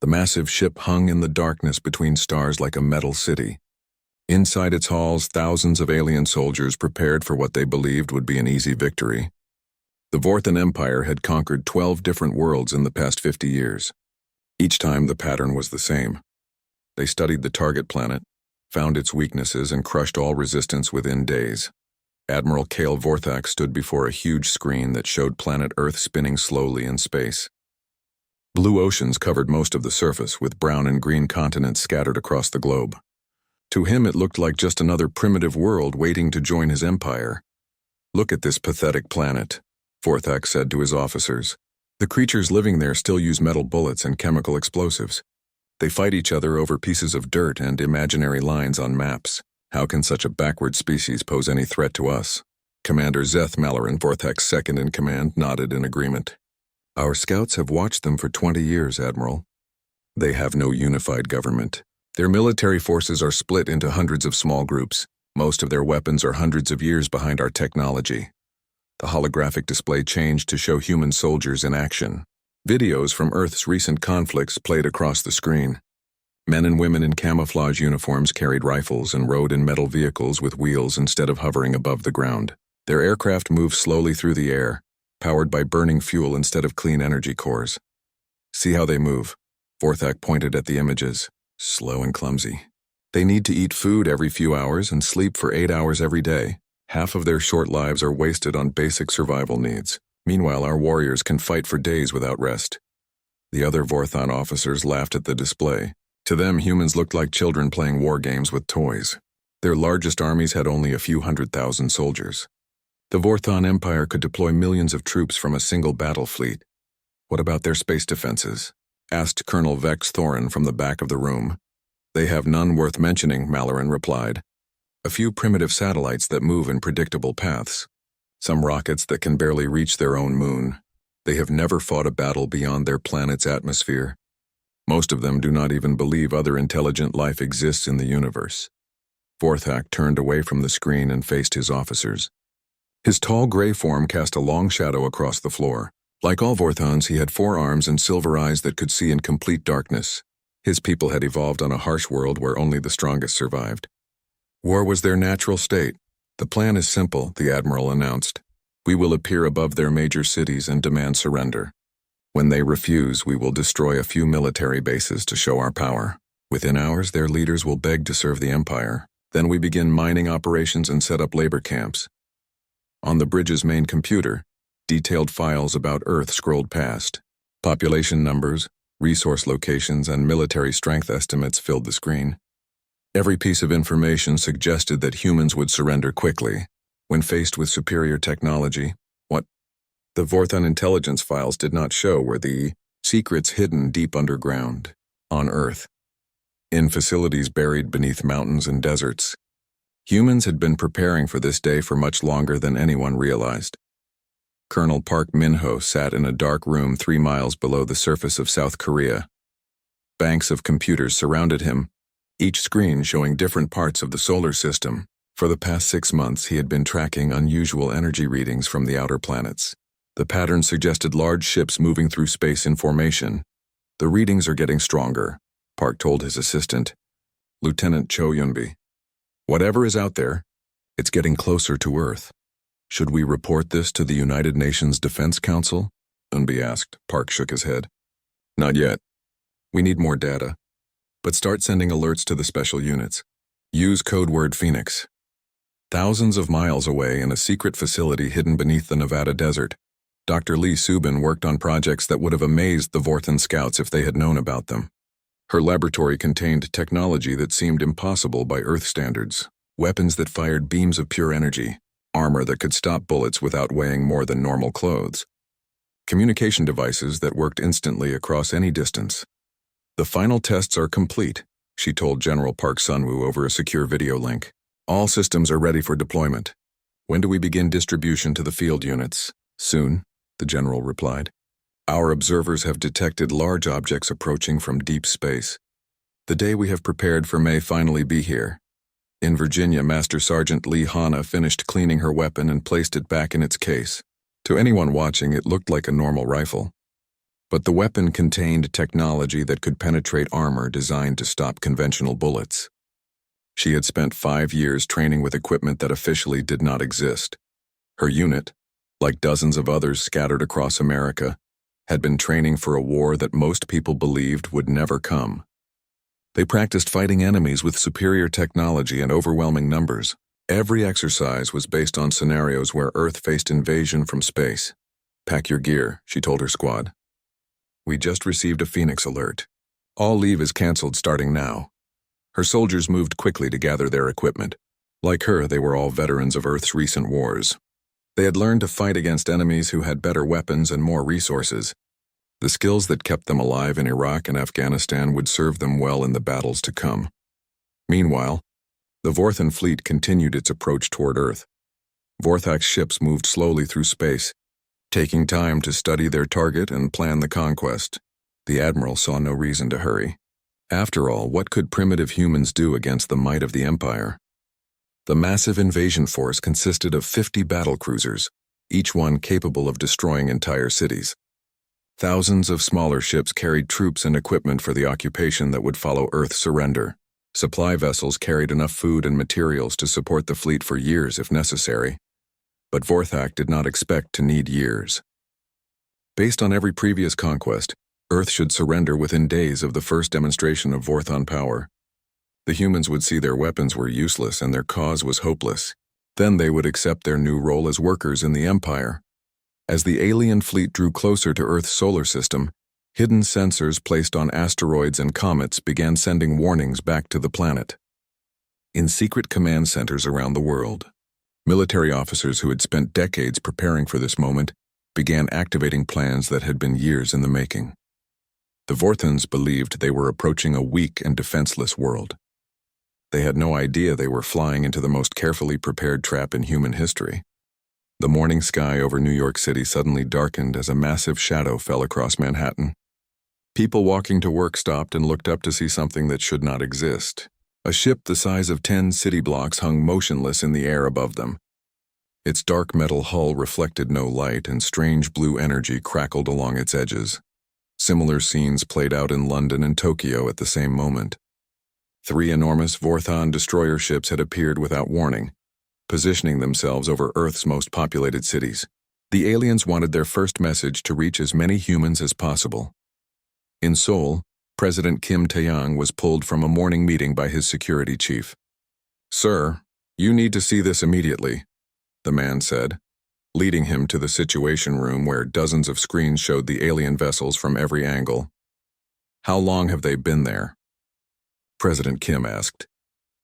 The massive ship hung in the darkness between stars like a metal city. Inside its halls, thousands of alien soldiers prepared for what they believed would be an easy victory. The Vorthan Empire had conquered 12 different worlds in the past 50 years. Each time the pattern was the same. They studied the target planet, found its weaknesses, and crushed all resistance within days. Admiral Kale Vorthak stood before a huge screen that showed planet Earth spinning slowly in space. Blue oceans covered most of the surface, with brown and green continents scattered across the globe. To him, it looked like just another primitive world waiting to join his empire. "Look at this pathetic planet," Vorthak said to his officers. "The creatures living there still use metal bullets and chemical explosives. They fight each other over pieces of dirt and imaginary lines on maps. How can such a backward species pose any threat to us?" Commander Zeth Malaran, Vorthak's second-in-command, nodded in agreement. "Our scouts have watched them for 20 years, Admiral. They have no unified government. Their military forces are split into hundreds of small groups. Most of their weapons are hundreds of years behind our technology." The holographic display changed to show human soldiers in action. Videos from Earth's recent conflicts played across the screen. Men and women in camouflage uniforms carried rifles and rode in metal vehicles with wheels instead of hovering above the ground. Their aircraft moved slowly through the air, powered by burning fuel instead of clean energy cores. "See how they move." Vorthak pointed at the images. "Slow and clumsy. They need to eat food every few hours and sleep for 8 hours every day. Half of their short lives are wasted on basic survival needs. Meanwhile, our warriors can fight for days without rest." The other Vorthan officers laughed at the display. To them, humans looked like children playing war games with toys. Their largest armies had only a few 100,000 soldiers. The Vorthan Empire could deploy millions of troops from a single battle fleet. "What about their space defenses?" asked Colonel Vex Thorin from the back of the room. "They have none worth mentioning," Malaran replied. "A few primitive satellites that move in predictable paths. Some rockets that can barely reach their own moon. They have never fought a battle beyond their planet's atmosphere. Most of them do not even believe other intelligent life exists in the universe." Vorthak turned away from the screen and faced his officers. His tall gray form cast a long shadow across the floor. Like all Vorthans, he had 4 arms and silver eyes that could see in complete darkness. His people had evolved on a harsh world where only the strongest survived. War was their natural state. "The plan is simple," the Admiral announced. "We will appear above their major cities and demand surrender. When they refuse, we will destroy a few military bases to show our power. Within hours, their leaders will beg to serve the Empire. Then we begin mining operations and set up labor camps." On the bridge's main computer, detailed files about Earth scrolled past. Population numbers, resource locations, and military strength estimates filled the screen. Every piece of information suggested that humans would surrender quickly when faced with superior technology. What the Vorthan intelligence files did not show were the secrets hidden deep underground, on Earth, in facilities buried beneath mountains and deserts. Humans had been preparing for this day for much longer than anyone realized. Colonel Park Min-ho sat in a dark room 3 miles below the surface of South Korea. Banks of computers surrounded him, each screen showing different parts of the solar system. For the past 6 months, he had been tracking unusual energy readings from the outer planets. The pattern suggested large ships moving through space in formation. "The readings are getting stronger," Park told his assistant, Lieutenant Cho Yunbi. "Whatever is out there, it's getting closer to Earth. Should we report this to the United Nations Defense Council?" Yunbi asked. Park shook his head. "Not yet. We need more data. But start sending alerts to the special units. Use code word Phoenix." Thousands of miles away in a secret facility hidden beneath the Nevada desert, Dr. Lee Subin worked on projects that would have amazed the Vorthan scouts if they had known about them. Her laboratory contained technology that seemed impossible by Earth standards. Weapons that fired beams of pure energy, armor that could stop bullets without weighing more than normal clothes, communication devices that worked instantly across any distance. "The final tests are complete," she told General Park Sunwoo over a secure video link. "All systems are ready for deployment. When do we begin distribution to the field units?" "Soon," the general replied. "Our observers have detected large objects approaching from deep space. The day we have prepared for may finally be here." In Virginia, Master Sergeant Lee Hanna finished cleaning her weapon and placed it back in its case. To anyone watching, it looked like a normal rifle. But the weapon contained technology that could penetrate armor designed to stop conventional bullets. She had spent 5 years training with equipment that officially did not exist. Her unit, like dozens of others scattered across America, had been training for a war that most people believed would never come. They practiced fighting enemies with superior technology and overwhelming numbers. Every exercise was based on scenarios where Earth faced invasion from space. "Pack your gear," she told her squad. "We just received a Phoenix alert. All leave is canceled starting now." Her soldiers moved quickly to gather their equipment. Like her, they were all veterans of Earth's recent wars. They had learned to fight against enemies who had better weapons and more resources. The skills that kept them alive in Iraq and Afghanistan would serve them well in the battles to come. Meanwhile, the Vorthan fleet continued its approach toward Earth. Vorthak's ships moved slowly through space, taking time to study their target and plan the conquest. The admiral saw no reason to hurry. After all, what could primitive humans do against the might of the Empire? The massive invasion force consisted of 50 battle cruisers, each one capable of destroying entire cities. Thousands of smaller ships carried troops and equipment for the occupation that would follow Earth's surrender. Supply vessels carried enough food and materials to support the fleet for years if necessary. But Vorthak did not expect to need years. Based on every previous conquest, Earth should surrender within days of the first demonstration of Vorthan power. The humans would see their weapons were useless and their cause was hopeless. Then they would accept their new role as workers in the Empire. As the alien fleet drew closer to Earth's solar system, hidden sensors placed on asteroids and comets began sending warnings back to the planet. In secret command centers around the world, military officers who had spent decades preparing for this moment began activating plans that had been years in the making. The Vorthans believed they were approaching a weak and defenseless world. They had no idea they were flying into the most carefully prepared trap in human history. The morning sky over New York City suddenly darkened as a massive shadow fell across Manhattan. People walking to work stopped and looked up to see something that should not exist. A ship the size of 10 city blocks hung motionless in the air above them. Its dark metal hull reflected no light, and strange blue energy crackled along its edges. Similar scenes played out in London and Tokyo at the same moment. 3 enormous Vorthan destroyer ships had appeared without warning, positioning themselves over Earth's most populated cities. The aliens wanted their first message to reach as many humans as possible. In Seoul, President Kim Tae-yong was pulled from a morning meeting by his security chief. "Sir, you need to see this immediately," the man said, leading him to the Situation Room where dozens of screens showed the alien vessels from every angle. "How long have they been there?" President Kim asked.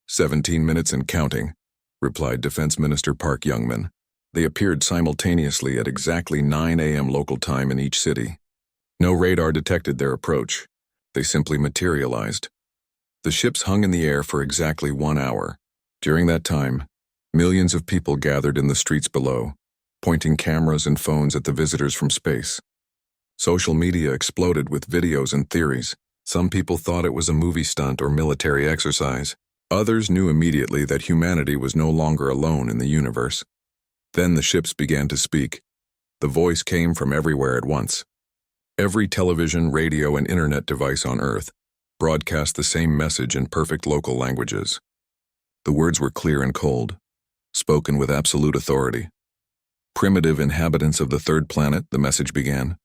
17 minutes and counting," replied Defense Minister Park Youngman. They appeared simultaneously at exactly 9 a.m. local time in each city. No radar detected their approach. They simply materialized. The ships hung in the air for exactly 1 hour. During that time, millions of people gathered in the streets below, pointing cameras and phones at the visitors from space. Social media exploded with videos and theories. Some people thought it was a movie stunt or military exercise. Others knew immediately that humanity was no longer alone in the universe. Then the ships began to speak. The voice came from everywhere at once. Every television, radio, and internet device on Earth broadcast the same message in perfect local languages. The words were clear and cold, spoken with absolute authority. "Primitive inhabitants of the third planet," the message began.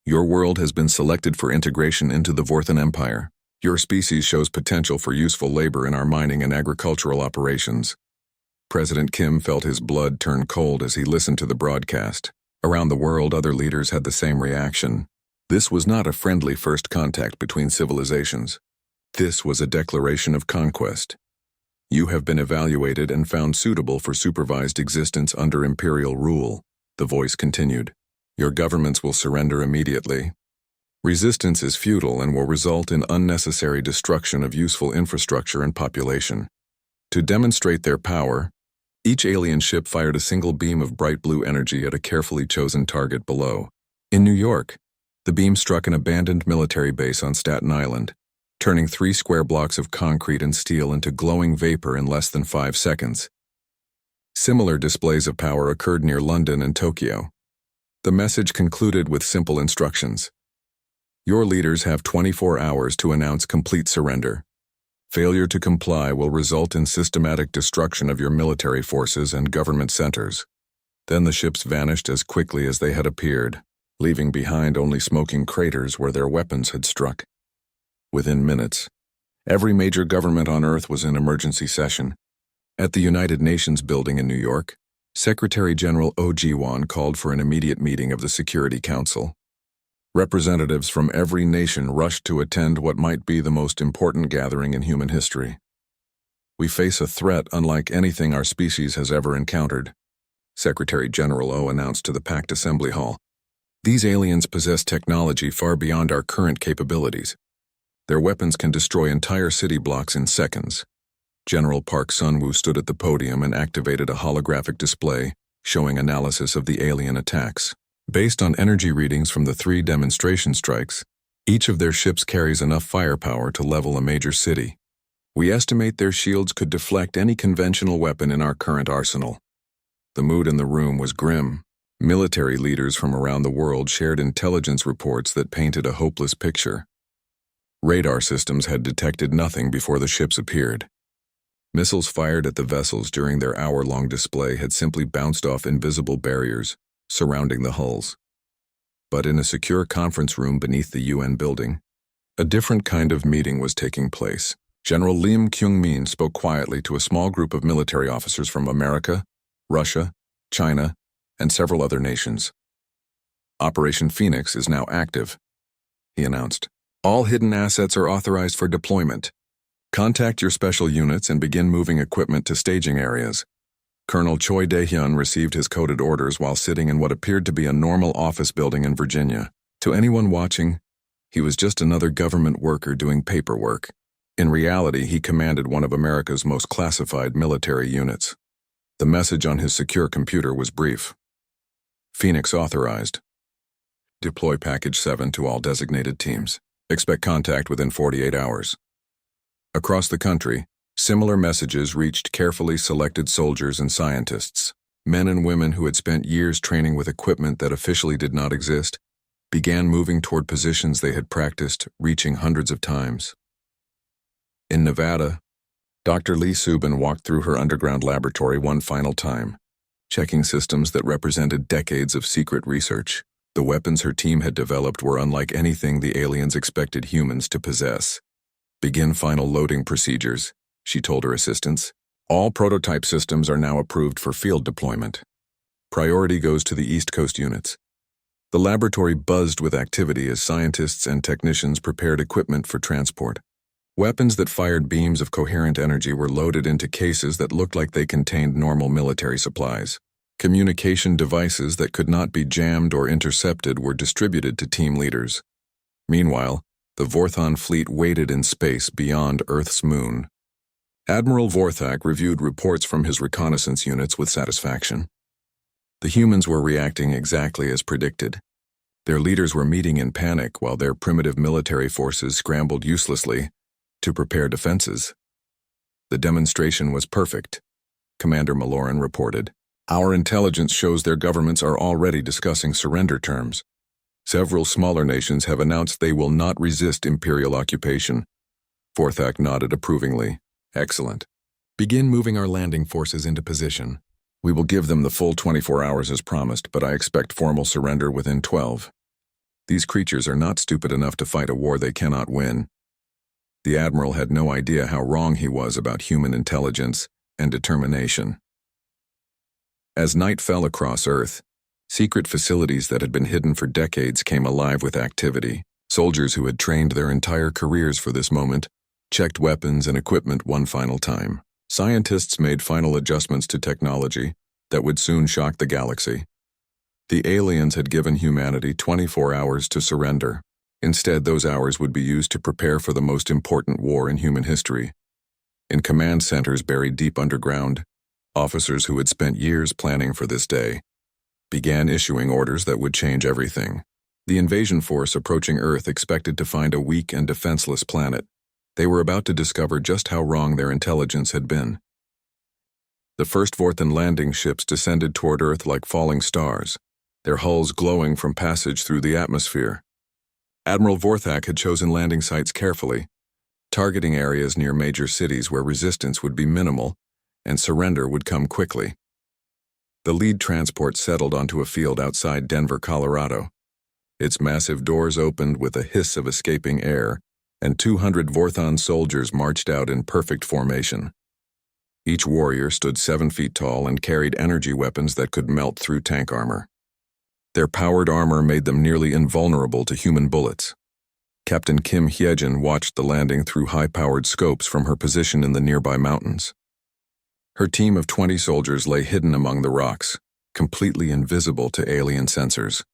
"Your world has been selected for integration into the Vorthan Empire. Your species shows potential for useful labor in our mining and agricultural operations." President Kim felt his blood turn cold as he listened to the broadcast. Around the world, other leaders had the same reaction. This was not a friendly first contact between civilizations. This was a declaration of conquest. "You have been evaluated and found suitable for supervised existence under imperial rule," the voice continued. "Your governments will surrender immediately. Resistance is futile and will result in unnecessary destruction of useful infrastructure and population." To demonstrate their power, each alien ship fired a single beam of bright blue energy at a carefully chosen target below. In New York, the beam struck an abandoned military base on Staten Island, turning 3 square blocks of concrete and steel into glowing vapor in less than 5 seconds. Similar displays of power occurred near London and Tokyo. The message concluded with simple instructions. Your leaders have 24 hours to announce complete surrender. Failure to comply will result in systematic destruction of your military forces and government centers." Then the ships vanished as quickly as they had appeared, leaving behind only smoking craters where their weapons had struck. Within minutes, every major government on Earth was in emergency session. At the United Nations building in New York, Secretary General Ojwang called for an immediate meeting of the Security Council. Representatives from every nation rushed to attend what might be the most important gathering in human history. "We face a threat unlike anything our species has ever encountered," Secretary General O announced to the packed assembly hall. "These aliens possess technology far beyond our current capabilities. Their weapons can destroy entire city blocks in seconds." General Park Sun-woo stood at the podium and activated a holographic display showing analysis of the alien attacks. Based on energy readings from the 3 demonstration strikes, each of their ships carries enough firepower to level a major city. "We estimate their shields could deflect any conventional weapon in our current arsenal." The mood in the room was grim. Military leaders from around the world shared intelligence reports that painted a hopeless picture. Radar systems had detected nothing before the ships appeared. Missiles fired at the vessels during their hour-long display had simply bounced off invisible barriers surrounding the hulls. But in a secure conference room beneath the UN building, a different kind of meeting was taking place. General Lim Kyung-min spoke quietly to a small group of military officers from America, Russia, China, and several other nations. "Operation Phoenix is now active," he announced. "All hidden assets are authorized for deployment. Contact your special units and begin moving equipment to staging areas." Colonel Choi Dae-hyun received his coded orders while sitting in what appeared to be a normal office building in Virginia. To anyone watching, he was just another government worker doing paperwork. In reality, he commanded one of America's most classified military units. The message on his secure computer was brief. "Phoenix authorized. Deploy Package 7 to all designated teams. Expect contact within 48 hours." Across the country, similar messages reached carefully selected soldiers and scientists. Men and women who had spent years training with equipment that officially did not exist began moving toward positions they had practiced, reaching hundreds of times. In Nevada, Dr. Lee Subin walked through her underground laboratory one final time, checking systems that represented decades of secret research. The weapons her team had developed were unlike anything the aliens expected humans to possess. "Begin final loading procedures," she told her assistants. "All prototype systems are now approved for field deployment. Priority goes to the East Coast units." The laboratory buzzed with activity as scientists and technicians prepared equipment for transport. Weapons that fired beams of coherent energy were loaded into cases that looked like they contained normal military supplies. Communication devices that could not be jammed or intercepted were distributed to team leaders. Meanwhile, the Vorthon fleet waited in space beyond Earth's moon. Admiral Vorthak reviewed reports from his reconnaissance units with satisfaction. The humans were reacting exactly as predicted. Their leaders were meeting in panic while their primitive military forces scrambled uselessly to prepare defenses. "The demonstration was perfect," Commander Malloran reported. "Our intelligence shows their governments are already discussing surrender terms. Several smaller nations have announced they will not resist imperial occupation." Vorthak nodded approvingly. "Excellent. Begin moving our landing forces into position. We will give them the full 24 hours as promised, but I expect formal surrender within 12. These creatures are not stupid enough to fight a war they cannot win." The Admiral had no idea how wrong he was about human intelligence and determination. As night fell across Earth, secret facilities that had been hidden for decades came alive with activity. Soldiers who had trained their entire careers for this moment checked weapons and equipment one final time. Scientists made final adjustments to technology that would soon shock the galaxy. The aliens had given humanity 24 hours to surrender. Instead, those hours would be used to prepare for the most important war in human history. In command centers buried deep underground, officers who had spent years planning for this day began issuing orders that would change everything. The invasion force approaching Earth expected to find a weak and defenseless planet. They were about to discover just how wrong their intelligence had been. The first Vorthon landing ships descended toward Earth like falling stars, their hulls glowing from passage through the atmosphere. Admiral Vorthak had chosen landing sites carefully, targeting areas near major cities where resistance would be minimal and surrender would come quickly. The lead transport settled onto a field outside Denver, Colorado. Its massive doors opened with a hiss of escaping air, and 200 Vorthon soldiers marched out in perfect formation. Each warrior stood 7 feet tall and carried energy weapons that could melt through tank armor. Their powered armor made them nearly invulnerable to human bullets. Captain Kim Hyejin watched the landing through high-powered scopes from her position in the nearby mountains. Her team of 20 soldiers lay hidden among the rocks, completely invisible to alien sensors.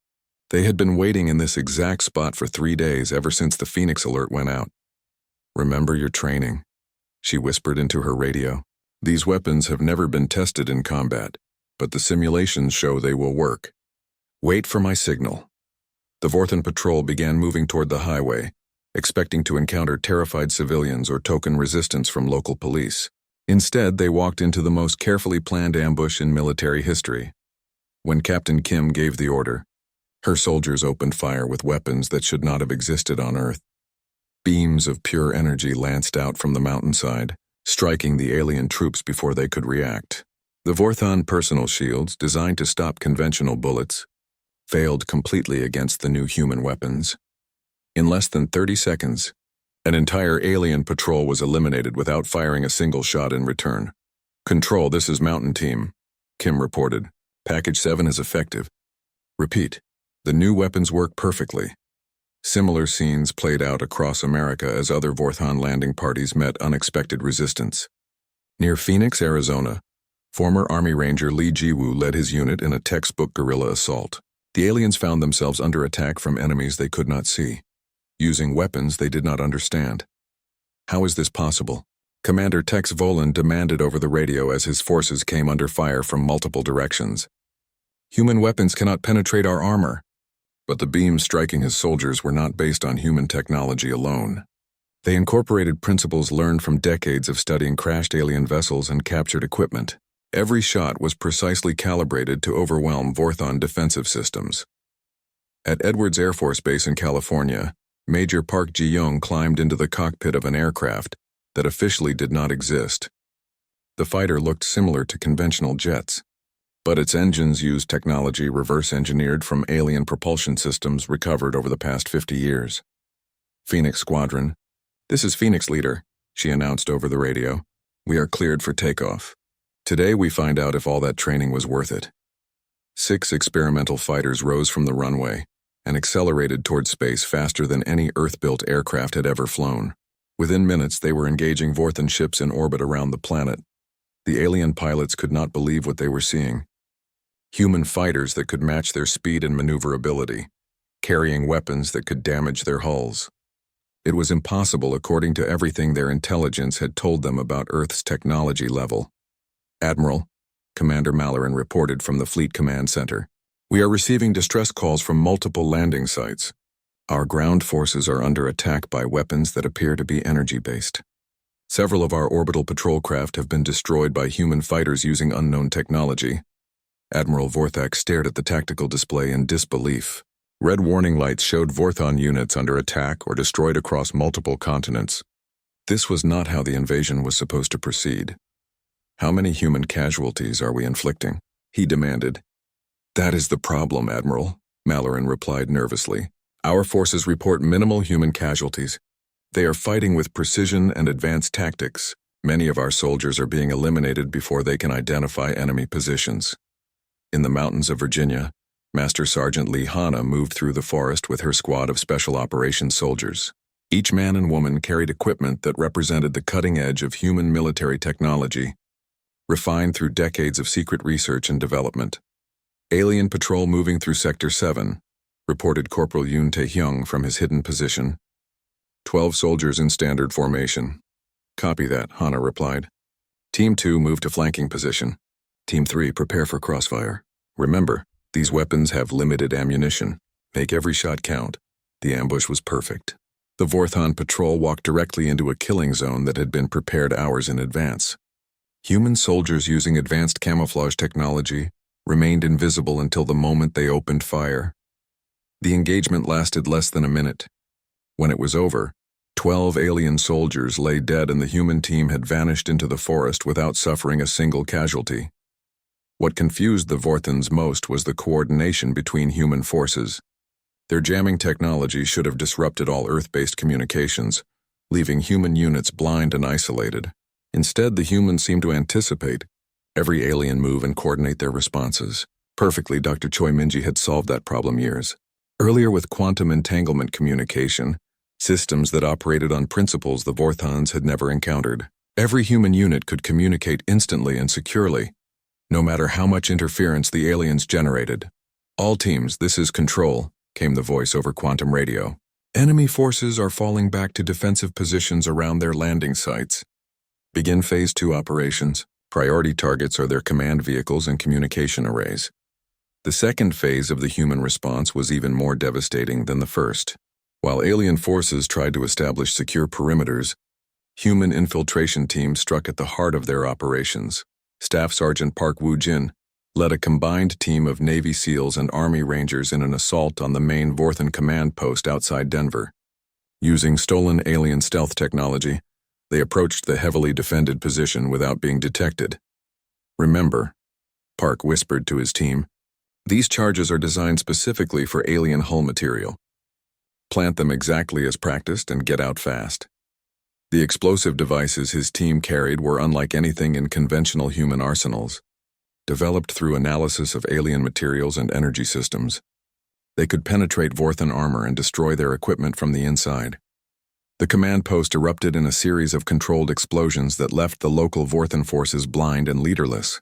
They had been waiting in this exact spot for 3 days ever since the Phoenix alert went out. "Remember your training," she whispered into her radio. "These weapons have never been tested in combat, but the simulations show they will work. Wait for my signal." The Vorthon patrol began moving toward the highway, expecting to encounter terrified civilians or token resistance from local police. Instead, they walked into the most carefully planned ambush in military history. When Captain Kim gave the order, her soldiers opened fire with weapons that should not have existed on Earth. Beams of pure energy lanced out from the mountainside, striking the alien troops before they could react. The Vorthon personal shields, designed to stop conventional bullets, failed completely against the new human weapons. In less than 30 seconds, an entire alien patrol was eliminated without firing a single shot in return. "Control, this is Mountain Team," Kim reported. "Package 7 is effective. Repeat, the new weapons work perfectly." Similar scenes played out across America as other Vorthon landing parties met unexpected resistance. Near Phoenix, Arizona, former Army Ranger Lee Jiwoo led his unit in a textbook guerrilla assault. The aliens found themselves under attack from enemies they could not see, using weapons they did not understand. "How is this possible?" Commander Tex Volan demanded over the radio as his forces came under fire from multiple directions. "Human weapons cannot penetrate our armor." But the beams striking his soldiers were not based on human technology alone. They incorporated principles learned from decades of studying crashed alien vessels and captured equipment. Every shot was precisely calibrated to overwhelm Vorthon defensive systems. At Edwards Air Force Base in California, Major Park Ji-young climbed into the cockpit of an aircraft that officially did not exist. The fighter looked similar to conventional jets, but its engines used technology reverse-engineered from alien propulsion systems recovered over the past 50 years. "Phoenix Squadron, this is Phoenix Leader," she announced over the radio. "We are cleared for takeoff. Today we find out if all that training was worth it." 6 experimental fighters rose from the runway and accelerated toward space faster than any Earth-built aircraft had ever flown. Within minutes, they were engaging Vorthon ships in orbit around the planet. The alien pilots could not believe what they were seeing. Human fighters that could match their speed and maneuverability, carrying weapons that could damage their hulls. It was impossible according to everything their intelligence had told them about Earth's technology level. "Admiral," Commander Malloran reported from the Fleet Command Center, "we are receiving distress calls from multiple landing sites. Our ground forces are under attack by weapons that appear to be energy-based. Several of our orbital patrol craft have been destroyed by human fighters using unknown technology." Admiral Vorthak stared at the tactical display in disbelief. Red warning lights showed Vorthon units under attack or destroyed across multiple continents. This was not how the invasion was supposed to proceed. "How many human casualties are we inflicting?" he demanded. "That is the problem, Admiral," Malloran replied nervously. "Our forces report minimal human casualties. They are fighting with precision and advanced tactics. Many of our soldiers are being eliminated before they can identify enemy positions." In the mountains of Virginia, Master Sergeant Lee Hanna moved through the forest with her squad of Special Operations soldiers. Each man and woman carried equipment that represented the cutting edge of human military technology, refined through decades of secret research and development. "Alien patrol moving through Sector 7, reported Corporal Yoon Tae-hyung from his hidden position. 12 soldiers in standard formation." "Copy that," Hanna replied. "Team 2 move to flanking position. Team 3 prepare for crossfire. Remember, these weapons have limited ammunition. Make every shot count." The ambush was perfect. The Vorthon patrol walked directly into a killing zone that had been prepared hours in advance. Human soldiers using advanced camouflage technology remained invisible until the moment they opened fire. The engagement lasted less than a minute, When it was over, 12 alien soldiers lay dead and the human team had vanished into the forest without suffering a single casualty. What confused the Vorthans most was the coordination between human forces. Their jamming technology should have disrupted all Earth-based communications, leaving human units blind and isolated. Instead, the humans seemed to anticipate every alien move and coordinate their responses. Perfectly, Dr. Choi Minji had solved that problem years earlier with quantum entanglement communication, systems that operated on principles the Vorthans had never encountered. Every human unit could communicate instantly and securely, no matter how much interference the aliens generated. "All teams, this is Control," came the voice over quantum radio. "Enemy forces are falling back to defensive positions around their landing sites. Begin Phase 2 operations. Priority targets are their command vehicles and communication arrays." The second phase of the human response was even more devastating than the first. While alien forces tried to establish secure perimeters, human infiltration teams struck at the heart of their operations. Staff Sergeant Park Woo-jin led a combined team of Navy SEALs and Army Rangers in an assault on the main Vorthan command post outside Denver. Using stolen alien stealth technology, they approached the heavily defended position without being detected. "Remember," Park whispered to his team, "these charges are designed specifically for alien hull material. Plant them exactly as practiced and get out fast." The explosive devices his team carried were unlike anything in conventional human arsenals. Developed through analysis of alien materials and energy systems, they could penetrate Vorthan armor and destroy their equipment from the inside. The command post erupted in a series of controlled explosions that left the local Vorthan forces blind and leaderless.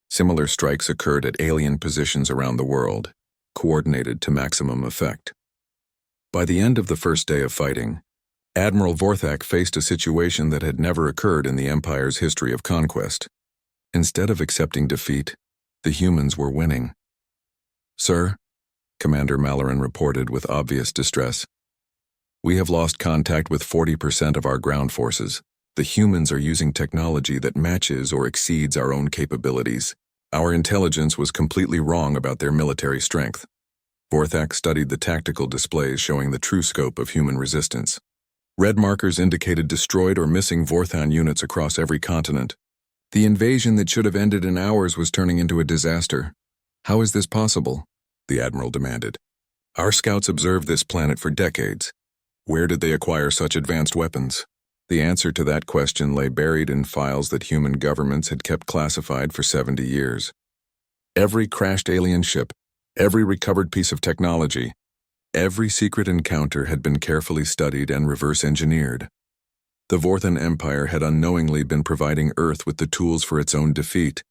Similar strikes occurred at alien positions around the world, coordinated to maximum effect. By the end of the first day of fighting, Admiral Vorthak faced a situation that had never occurred in the Empire's history of conquest. Instead of accepting defeat, the humans were winning. "Sir," Commander Malloran reported with obvious distress, "we have lost contact with 40% of our ground forces. The humans are using technology that matches or exceeds our own capabilities. Our intelligence was completely wrong about their military strength." Vorthak studied the tactical displays showing the true scope of human resistance. Red markers indicated destroyed or missing Vorthan units across every continent. The invasion that should have ended in hours was turning into a disaster. "How is this possible?" the Admiral demanded. "Our scouts observed this planet for decades. Where did they acquire such advanced weapons?" The answer to that question lay buried in files that human governments had kept classified for 70 years. Every crashed alien ship, every recovered piece of technology, every secret encounter had been carefully studied and reverse-engineered. The Vorthan Empire had unknowingly been providing Earth with the tools for its own defeat,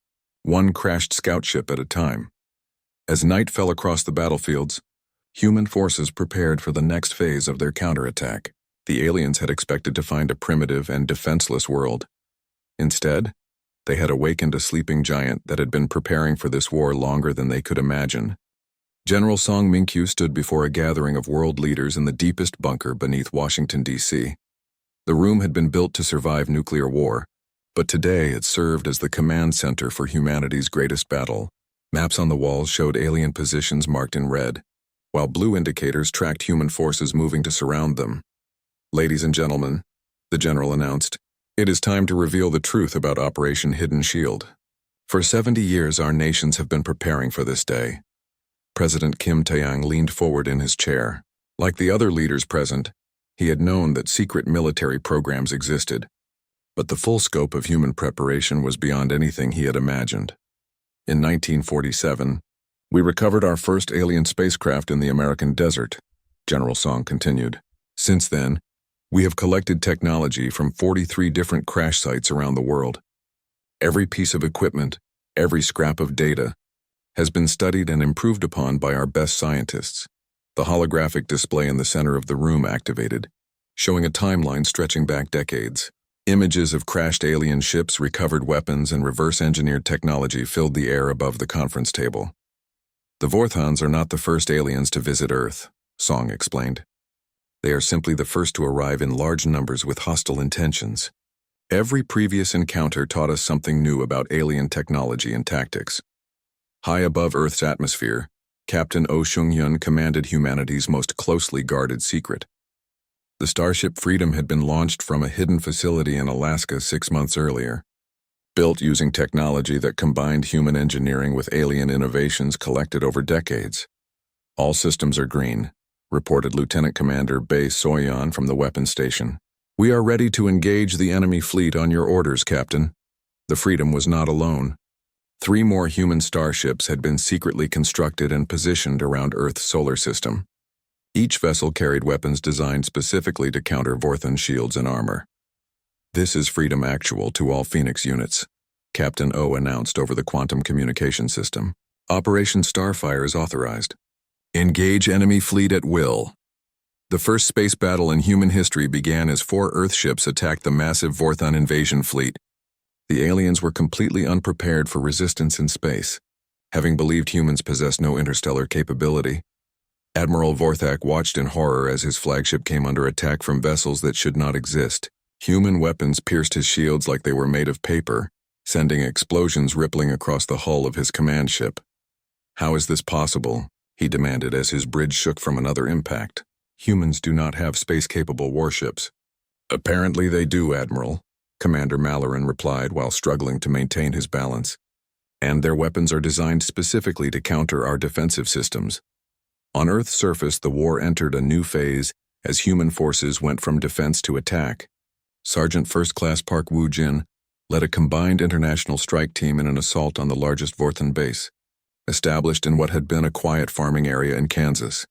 one crashed scout ship at a time. As night fell across the battlefields, human forces prepared for the next phase of their counterattack. The aliens had expected to find a primitive and defenseless world. Instead, they had awakened a sleeping giant that had been preparing for this war longer than they could imagine. General Song Minkyu stood before a gathering of world leaders in the deepest bunker beneath Washington, D.C. The room had been built to survive nuclear war, but today it served as the command center for humanity's greatest battle. Maps on the walls showed alien positions marked in red, while blue indicators tracked human forces moving to surround them. "Ladies and gentlemen," the general announced, "it is time to reveal the truth about Operation Hidden Shield. For 70 years, our nations have been preparing for this day." President Kim Tae-yang leaned forward in his chair. Like the other leaders present, he had known that secret military programs existed, but the full scope of human preparation was beyond anything he had imagined. "In 1947, we recovered our first alien spacecraft in the American desert," General Song continued. "Since then, we have collected technology from 43 different crash sites around the world. Every piece of equipment, every scrap of data, has been studied and improved upon by our best scientists." The holographic display in the center of the room activated, showing a timeline stretching back decades. Images of crashed alien ships, recovered weapons, and reverse-engineered technology filled the air above the conference table. "The Vorthans are not the first aliens to visit Earth," Song explained. "They are simply the first to arrive in large numbers with hostile intentions. Every previous encounter taught us something new about alien technology and tactics." High above Earth's atmosphere, Captain Oh Seung-yun commanded humanity's most closely guarded secret. The starship Freedom had been launched from a hidden facility in Alaska 6 months earlier, built using technology that combined human engineering with alien innovations collected over decades. All systems are green, reported Lieutenant Commander Bae Soyan from the weapons station. We are ready to engage the enemy fleet on your orders, Captain. The Freedom was not alone. 3 more human starships had been secretly constructed and positioned around Earth's solar system. Each vessel carried weapons designed specifically to counter Vorthon shields and armor. This is Freedom Actual to all Phoenix units, Captain O announced over the quantum communication system. Operation Starfire is authorized. Engage enemy fleet at will. The first space battle in human history began as 4 Earth ships attacked the massive Vorthon invasion fleet. The aliens were completely unprepared for resistance in space, having believed humans possessed no interstellar capability. Admiral Vorthak watched in horror as his flagship came under attack from vessels that should not exist. Human weapons pierced his shields like they were made of paper, sending explosions rippling across the hull of his command ship. How is this possible? He demanded as his bridge shook from another impact. Humans do not have space-capable warships. Apparently they do, Admiral, Commander Malloran replied while struggling to maintain his balance. And their weapons are designed specifically to counter our defensive systems. On Earth's surface, the war entered a new phase as human forces went from defense to attack. Sergeant First Class Park Woo-jin led a combined international strike team in an assault on the largest Vorthon base, established in what had been a quiet farming area in Kansas.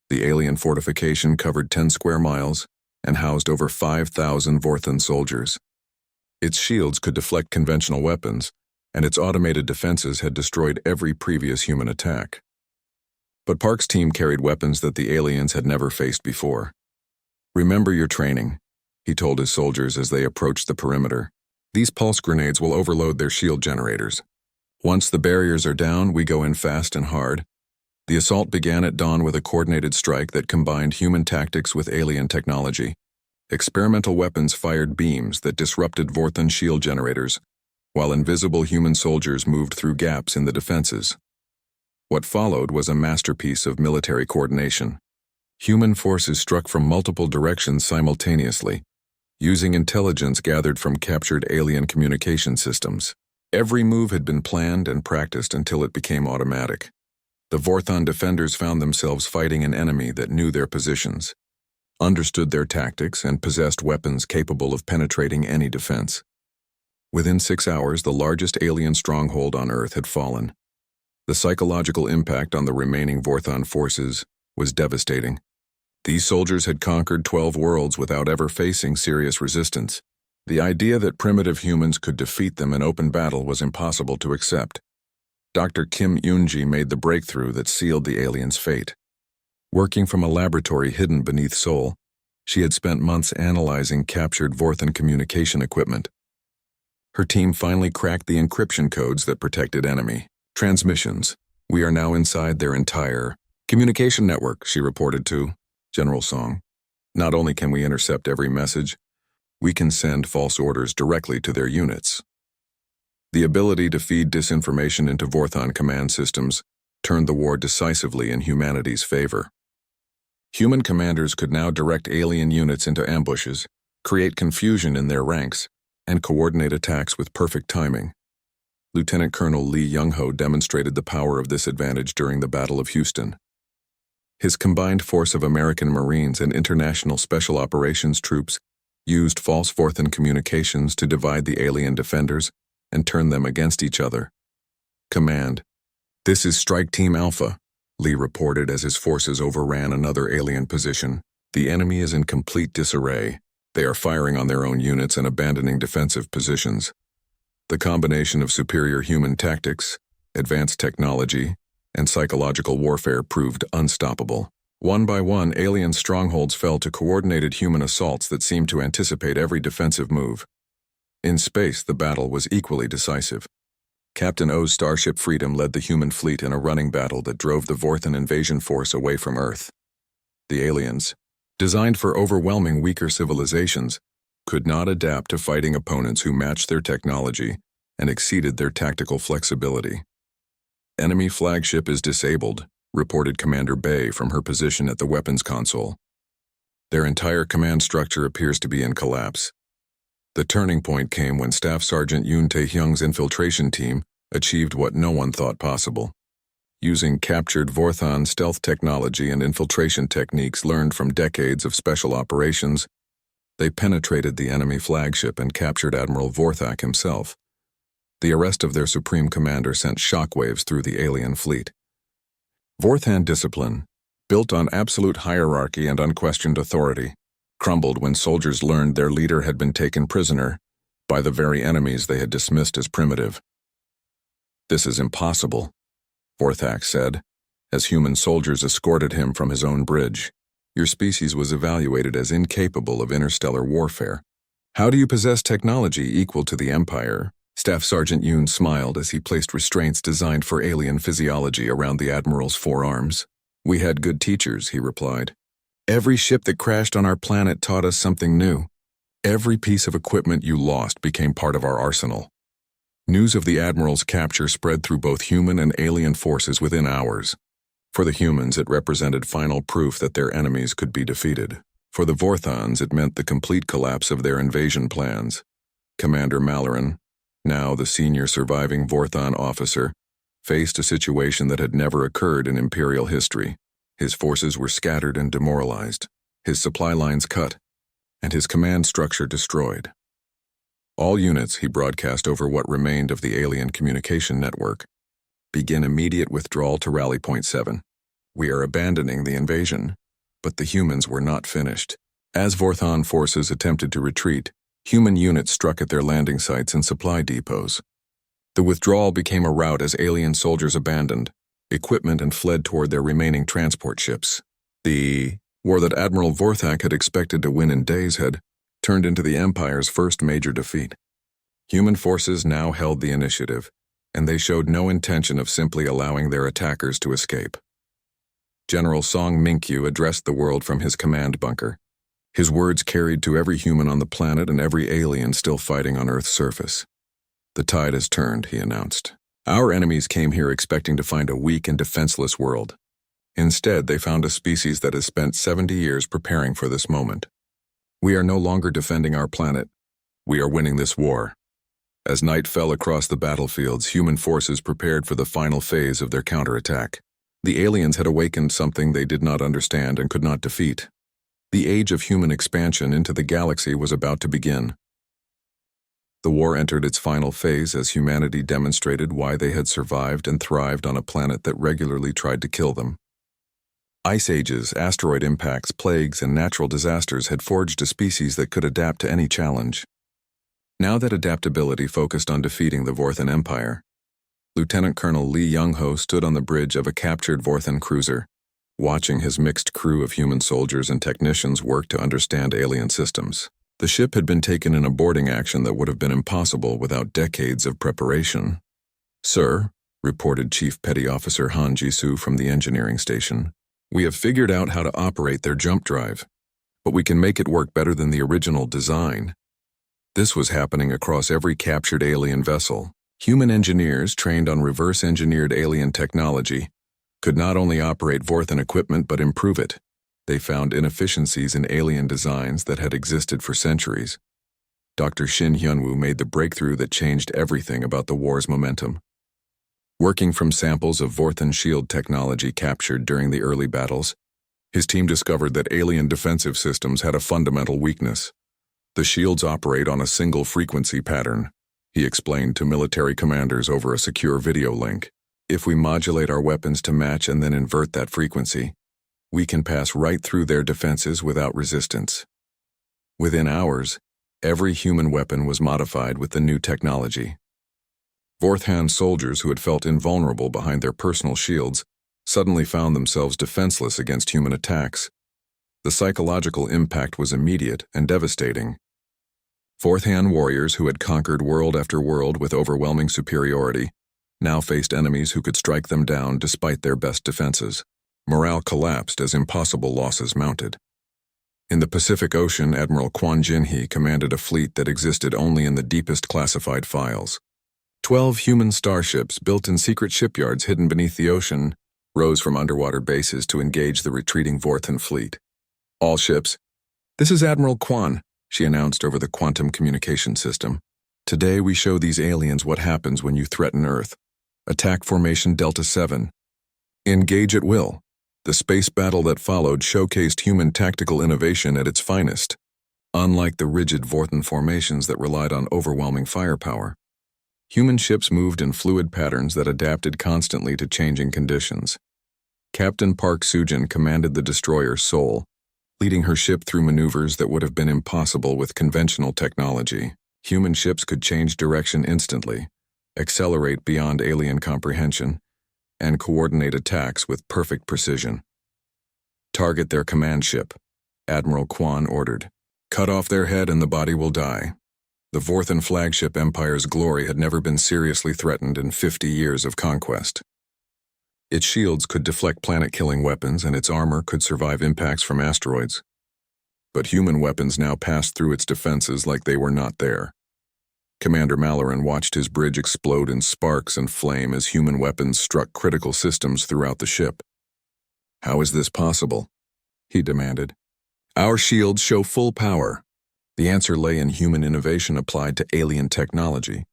The alien fortification covered 10 square miles and housed over 5,000 Vorthon soldiers. Its shields could deflect conventional weapons, and its automated defenses had destroyed every previous human attack. But Park's team carried weapons that the aliens had never faced before. Remember your training, he told his soldiers as they approached the perimeter. These pulse grenades will overload their shield generators. Once the barriers are down, we go in fast and hard. The assault began at dawn with a coordinated strike that combined human tactics with alien technology. Experimental weapons fired beams that disrupted Vorthon shield generators, while invisible human soldiers moved through gaps in the defenses. What followed was a masterpiece of military coordination. Human forces struck from multiple directions simultaneously, using intelligence gathered from captured alien communication systems. Every move had been planned and practiced until it became automatic. The Vorthon defenders found themselves fighting an enemy that knew their positions, understood their tactics, and possessed weapons capable of penetrating any defense. Within 6 hours, the largest alien stronghold on Earth had fallen. The psychological impact on the remaining Vorthon forces was devastating. These soldiers had conquered 12 worlds without ever facing serious resistance. The idea that primitive humans could defeat them in open battle was impossible to accept. Dr. Kim Yoonji made the breakthrough that sealed the aliens' fate. Working from a laboratory hidden beneath Seoul, she had spent months analyzing captured Vorthon communication equipment. Her team finally cracked the encryption codes that protected enemy transmissions. We are now inside their entire communication network, she reported to General Song. Not only can we intercept every message, we can send false orders directly to their units. The ability to feed disinformation into Vorthon command systems turned the war decisively in humanity's favor. Human commanders could now direct alien units into ambushes, create confusion in their ranks, and coordinate attacks with perfect timing. Lieutenant Colonel Lee Young-ho demonstrated the power of this advantage during the Battle of Houston. His combined force of American Marines and international special operations troops used false Vorthon communications to divide the alien defenders and turn them against each other. Command: "This is Strike Team Alpha," Lee reported as his forces overran another alien position. "The enemy is in complete disarray. They are firing on their own units and abandoning defensive positions." The combination of superior human tactics, advanced technology, and psychological warfare proved unstoppable. One by one, alien strongholds fell to coordinated human assaults that seemed to anticipate every defensive move. In space, the battle was equally decisive. Captain O's starship Freedom led the human fleet in a running battle that drove the Vorthon invasion force away from Earth. The aliens, designed for overwhelming weaker civilizations, could not adapt to fighting opponents who matched their technology and exceeded their tactical flexibility. "Enemy flagship is disabled," reported Commander Bae from her position at the weapons console. Their entire command structure appears to be in collapse. The turning point came when Staff Sergeant Yoon Tae-hyung's infiltration team achieved what no one thought possible. Using captured Vorthon stealth technology and infiltration techniques learned from decades of special operations, they penetrated the enemy flagship and captured Admiral Vorthak himself. The arrest of their supreme commander sent shockwaves through the alien fleet. Vorthan discipline, built on absolute hierarchy and unquestioned authority, crumbled when soldiers learned their leader had been taken prisoner by the very enemies they had dismissed as primitive. "This is impossible," Vorthak said, as human soldiers escorted him from his own bridge. "Your species was evaluated as incapable of interstellar warfare. How do you possess technology equal to the Empire?" Staff Sergeant Yoon smiled as he placed restraints designed for alien physiology around the Admiral's forearms. "We had good teachers," he replied. "Every ship that crashed on our planet taught us something new. Every piece of equipment you lost became part of our arsenal." News of the Admiral's capture spread through both human and alien forces within hours. For the humans, it represented final proof that their enemies could be defeated. For the Vorthons, it meant the complete collapse of their invasion plans. Commander Malloran, now the senior surviving Vorthon officer, faced a situation that had never occurred in Imperial history. His forces were scattered and demoralized, his supply lines cut, and his command structure destroyed. "All units," he broadcast over what remained of the alien communication network, "begin immediate withdrawal to Rally Point 7. We are abandoning the invasion." But the humans were not finished. As Vorthon forces attempted to retreat, human units struck at their landing sites and supply depots. The withdrawal became a rout as alien soldiers abandoned equipment and fled toward their remaining transport ships. The war that Admiral Vorthak had expected to win in days had turned into the Empire's first major defeat. Human forces now held the initiative, and they showed no intention of simply allowing their attackers to escape. General Song Minkyu addressed the world from his command bunker. His words carried to every human on the planet and every alien still fighting on Earth's surface. "The tide has turned," he announced. "Our enemies came here expecting to find a weak and defenseless world. Instead, they found a species that has spent 70 years preparing for this moment. We are no longer defending our planet. We are winning this war." As night fell across the battlefields, human forces prepared for the final phase of their counterattack. The aliens had awakened something they did not understand and could not defeat. The age of human expansion into the galaxy was about to begin. The war entered its final phase as humanity demonstrated why they had survived and thrived on a planet that regularly tried to kill them. Ice ages, asteroid impacts, plagues, and natural disasters had forged a species that could adapt to any challenge. Now that adaptability focused on defeating the Vorthan Empire, Lieutenant Colonel Lee Young-ho stood on the bridge of a captured Vorthan cruiser, watching his mixed crew of human soldiers and technicians work to understand alien systems. The ship had been taken in a boarding action that would have been impossible without decades of preparation. "Sir," reported Chief Petty Officer Han Jisoo from the engineering station, "we have figured out how to operate their jump drive, but we can make it work better than the original design." This was happening across every captured alien vessel. Human engineers trained on reverse-engineered alien technology could not only operate Vorthan equipment but improve it. They found inefficiencies in alien designs that had existed for centuries. Dr. Shin Hyunwoo made the breakthrough that changed everything about the war's momentum. Working from samples of Vorthan shield technology captured during the early battles, his team discovered that alien defensive systems had a fundamental weakness. "The shields operate on a single frequency pattern," he explained to military commanders over a secure video link. "If we modulate our weapons to match and then invert that frequency, we can pass right through their defenses without resistance." Within hours, every human weapon was modified with the new technology. Vorthan soldiers who had felt invulnerable behind their personal shields suddenly found themselves defenseless against human attacks. The psychological impact was immediate and devastating. Vorthan warriors who had conquered world after world with overwhelming superiority now faced enemies who could strike them down despite their best defenses. Morale collapsed as impossible losses mounted. In the Pacific Ocean, Admiral Kwon Jin-hee commanded a fleet that existed only in the deepest classified files. 12 human starships built in secret shipyards hidden beneath the ocean rose from underwater bases to engage the retreating Vorthan fleet. All ships, "This is Admiral Kwan," she announced over the quantum communication system. "Today we show these aliens what happens when you threaten Earth. Attack Formation Delta 7. Engage at will." The space battle that followed showcased human tactical innovation at its finest. Unlike the rigid Vorthan formations that relied on overwhelming firepower, human ships moved in fluid patterns that adapted constantly to changing conditions. Captain Park Sujin commanded the destroyer Seoul, leading her ship through maneuvers that would have been impossible with conventional technology. Human ships could change direction instantly, accelerate beyond alien comprehension, and coordinate attacks with perfect precision. "Target their command ship," Admiral Kwan ordered. "Cut off their head and the body will die." The Vorthan flagship Empire's glory had never been seriously threatened in 50 years of conquest. Its shields could deflect planet-killing weapons and its armor could survive impacts from asteroids. But human weapons now passed through its defenses like they were not there. Commander Malloran watched his bridge explode in sparks and flame as human weapons struck critical systems throughout the ship. "How is this possible?" he demanded. "Our shields show full power." The answer lay in human innovation applied to alien technology.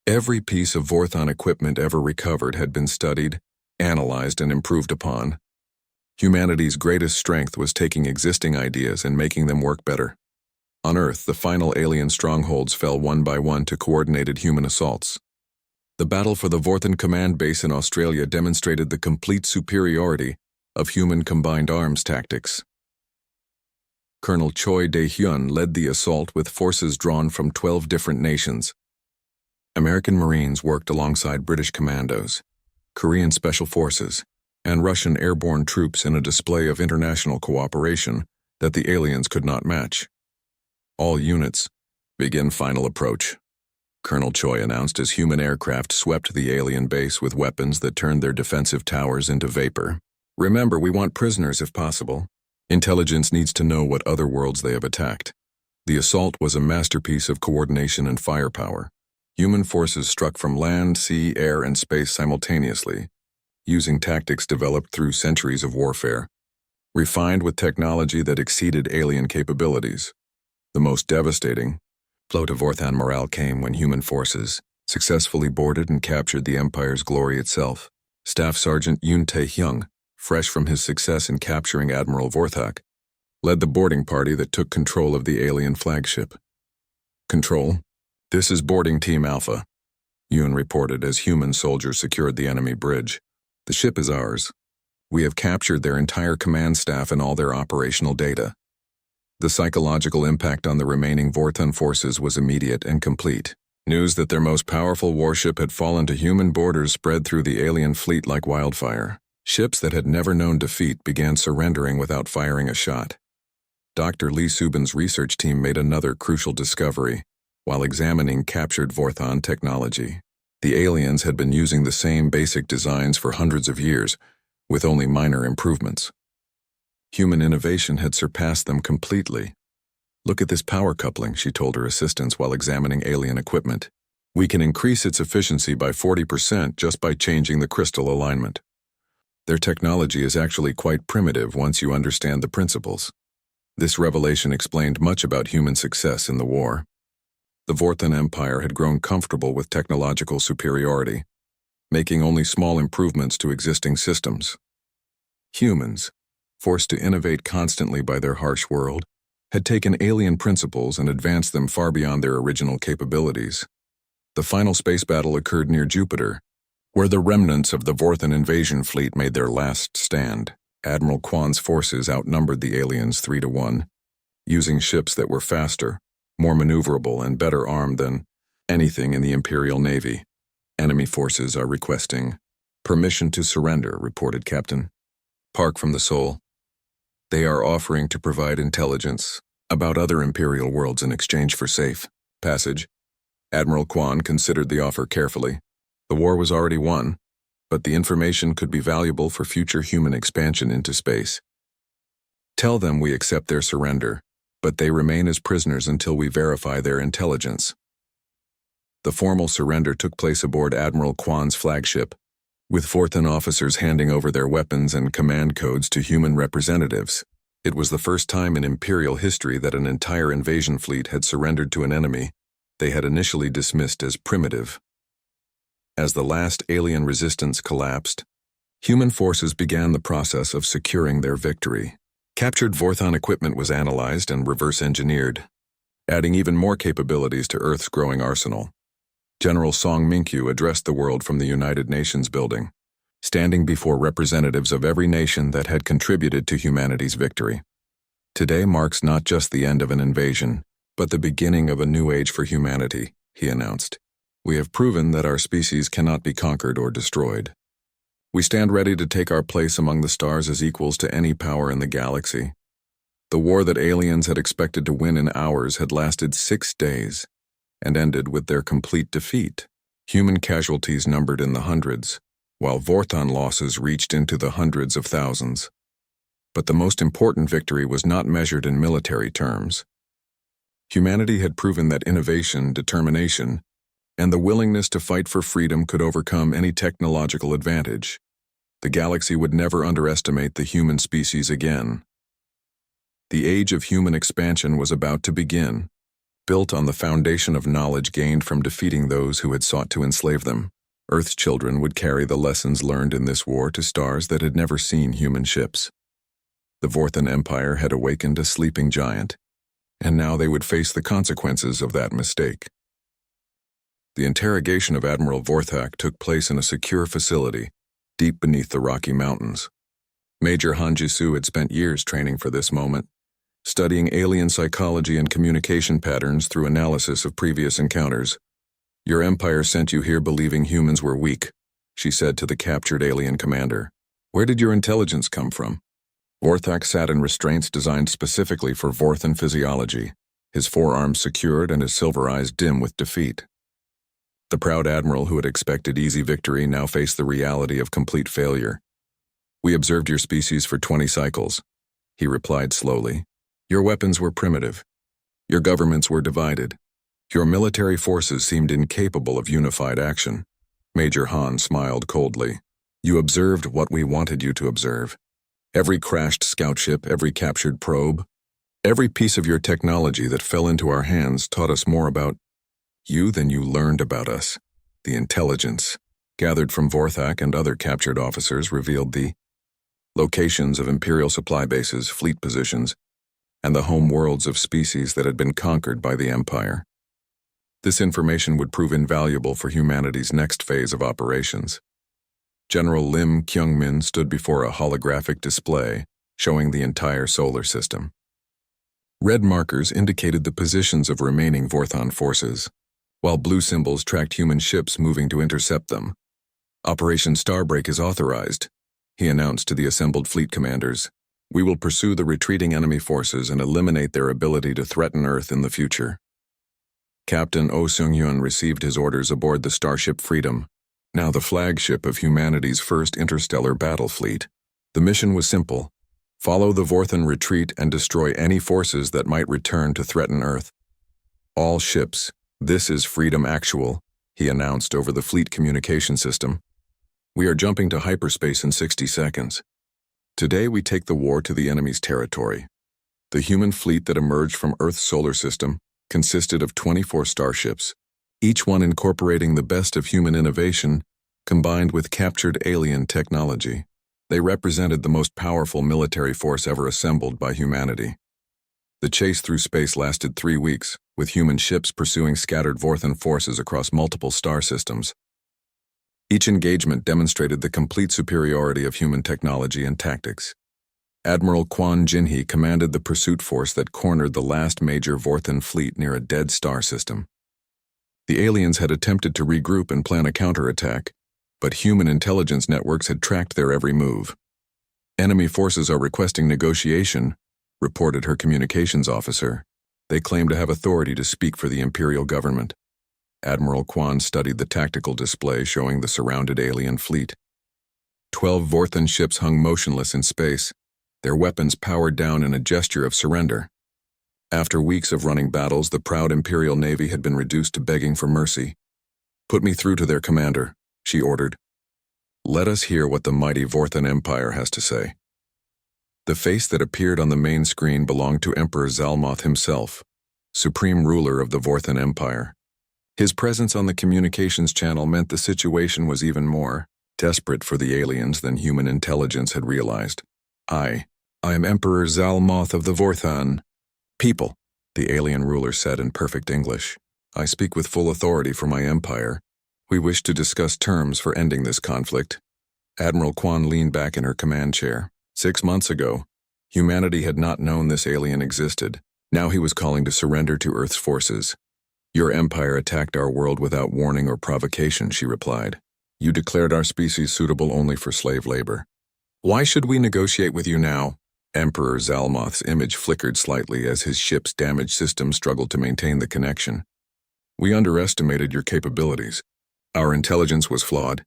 Every piece of Vorthon equipment ever recovered had been studied, analyzed, and improved upon. Humanity's greatest strength was taking existing ideas and making them work better. On Earth, the final alien strongholds fell one by one to coordinated human assaults. The battle for the Vorthan command base in Australia demonstrated the complete superiority of human combined arms tactics. Colonel Choi Dae-hyun led the assault with forces drawn from 12 different nations. American Marines worked alongside British commandos, Korean Special Forces, and Russian airborne troops in a display of international cooperation that the aliens could not match. "All units, begin final approach," Colonel Choi announced as human aircraft swept the alien base with weapons that turned their defensive towers into vapor. "Remember, we want prisoners if possible. Intelligence needs to know what other worlds they have attacked." The assault was a masterpiece of coordination and firepower. Human forces struck from land, sea, air, and space simultaneously, using tactics developed through centuries of warfare, refined with technology that exceeded alien capabilities. The most devastating blow to Vorthan morale came when human forces successfully boarded and captured the Empire's glory itself. Staff Sergeant Yoon Tae-hyung, fresh from his success in capturing Admiral Vorthak, led the boarding party that took control of the alien flagship. "Control? This is Boarding Team Alpha," Yoon reported as human soldiers secured the enemy bridge. "The ship is ours. We have captured their entire command staff and all their operational data." The psychological impact on the remaining Vorthan forces was immediate and complete. News that their most powerful warship had fallen to human borders spread through the alien fleet like wildfire. Ships that had never known defeat began surrendering without firing a shot. Dr. Lee Subin's research team made another crucial discovery while examining captured Vorthan technology. The aliens had been using the same basic designs for hundreds of years, with only minor improvements. Human innovation had surpassed them completely. "Look at this power coupling," she told her assistants while examining alien equipment. "We can increase its efficiency by 40% just by changing the crystal alignment." Their technology is actually quite primitive once you understand the principles. This revelation explained much about human success in the war. The Vorthan Empire had grown comfortable with technological superiority, making only small improvements to existing systems. Humans, forced to innovate constantly by their harsh world, had taken alien principles and advanced them far beyond their original capabilities. The final space battle occurred near Jupiter, where the remnants of the Vorthan invasion fleet made their last stand. Admiral Kwan's forces outnumbered the aliens 3-1, using ships that were faster, more maneuverable, and better armed than anything in the Imperial Navy. "Enemy forces are requesting permission to surrender," reported Captain Park from the Seoul. "They are offering to provide intelligence about other Imperial worlds in exchange for safe passage." Admiral Kwan considered the offer carefully. The war was already won, but the information could be valuable for future human expansion into space. "Tell them we accept their surrender, but they remain as prisoners until we verify their intelligence." The formal surrender took place aboard Admiral Kwan's flagship, with Vorthan officers handing over their weapons and command codes to human representatives. It was the first time in Imperial history that an entire invasion fleet had surrendered to an enemy they had initially dismissed as primitive. As the last alien resistance collapsed, human forces began the process of securing their victory. Captured Vorthon equipment was analyzed and reverse-engineered, adding even more capabilities to Earth's growing arsenal. General Song Minkyu addressed the world from the United Nations building, standing before representatives of every nation that had contributed to humanity's victory. Today marks not just the end of an invasion, but the beginning of a new age for humanity, he announced. We have proven that our species cannot be conquered or destroyed. We stand ready to take our place among the stars as equals to any power in the galaxy. The war that aliens had expected to win in hours had lasted 6 days and ended with their complete defeat. Human casualties numbered in the hundreds, while Vorthon losses reached into the hundreds of thousands. But the most important victory was not measured in military terms. Humanity had proven that innovation, determination, and the willingness to fight for freedom could overcome any technological advantage. The galaxy would never underestimate the human species again. The age of human expansion was about to begin, built on the foundation of knowledge gained from defeating those who had sought to enslave them. Earth's children would carry the lessons learned in this war to stars that had never seen human ships. The Vorthon Empire had awakened a sleeping giant, and now they would face the consequences of that mistake. The interrogation of Admiral Vorthak took place in a secure facility, deep beneath the Rocky Mountains. Major Han Jisoo had spent years training for this moment, studying alien psychology and communication patterns through analysis of previous encounters. Your empire sent you here believing humans were weak, she said to the captured alien commander. Where did your intelligence come from? Vorthak sat in restraints designed specifically for Vorthon physiology, his forearms secured and his silver eyes dim with defeat. The proud admiral who had expected easy victory now faced the reality of complete failure. We observed your species for 20 cycles, he replied slowly. Your weapons were primitive. Your governments were divided. Your military forces seemed incapable of unified action. Major Han smiled coldly. You observed what we wanted you to observe. Every crashed scout ship, every captured probe, every piece of your technology that fell into our hands taught us more about you than you learned about us. The intelligence gathered from Vorthak and other captured officers revealed the locations of Imperial supply bases, fleet positions, and the home worlds of species that had been conquered by the Empire. This information would prove invaluable for humanity's next phase of operations. General Lim Kyung-min stood before a holographic display showing the entire solar system. Red markers indicated the positions of remaining Vorthon forces, while blue symbols tracked human ships moving to intercept them. Operation Starbreak is authorized, he announced to the assembled fleet commanders. We will pursue the retreating enemy forces and eliminate their ability to threaten Earth in the future. Captain Oh Seung-hyun received his orders aboard the Starship Freedom, now the flagship of humanity's first interstellar battle fleet. The mission was simple: follow the Vorthon retreat and destroy any forces that might return to threaten Earth. All ships, this is Freedom Actual, he announced over the fleet communication system. We are jumping to hyperspace in 60 seconds. Today we take the war to the enemy's territory. The human fleet that emerged from Earth's solar system consisted of 24 starships, each one incorporating the best of human innovation combined with captured alien technology. They represented the most powerful military force ever assembled by humanity. The chase through space lasted 3 weeks, with human ships pursuing scattered Vorthon forces across multiple star systems. Each engagement demonstrated the complete superiority of human technology and tactics. Admiral Kwon Jinhee commanded the pursuit force that cornered the last major Vorthon fleet near a dead star system. The aliens had attempted to regroup and plan a counterattack, but human intelligence networks had tracked their every move. Enemy forces are requesting negotiation, reported her communications officer. They claim to have authority to speak for the Imperial government. Admiral Kwon studied the tactical display showing the surrounded alien fleet. 12 Vorthon ships hung motionless in space, their weapons powered down in a gesture of surrender. After weeks of running battles, the proud Imperial Navy had been reduced to begging for mercy. Put me through to their commander, she ordered. Let us hear what the mighty Vorthon Empire has to say. The face that appeared on the main screen belonged to Emperor Zalmoth himself, supreme ruler of the Vorthan Empire. His presence on the communications channel meant the situation was even more desperate for the aliens than human intelligence had realized. I am Emperor Zalmoth of the Vorthan. People, the alien ruler said in perfect English. I speak with full authority for my empire. We wish to discuss terms for ending this conflict. Admiral Kwan leaned back in her command chair. 6 months ago, humanity had not known this alien existed. Now he was calling to surrender to Earth's forces. Your empire attacked our world without warning or provocation, she replied. You declared our species suitable only for slave labor. Why should we negotiate with you now? Emperor Zalmoth's image flickered slightly as his ship's damaged system struggled to maintain the connection. We underestimated your capabilities. Our intelligence was flawed.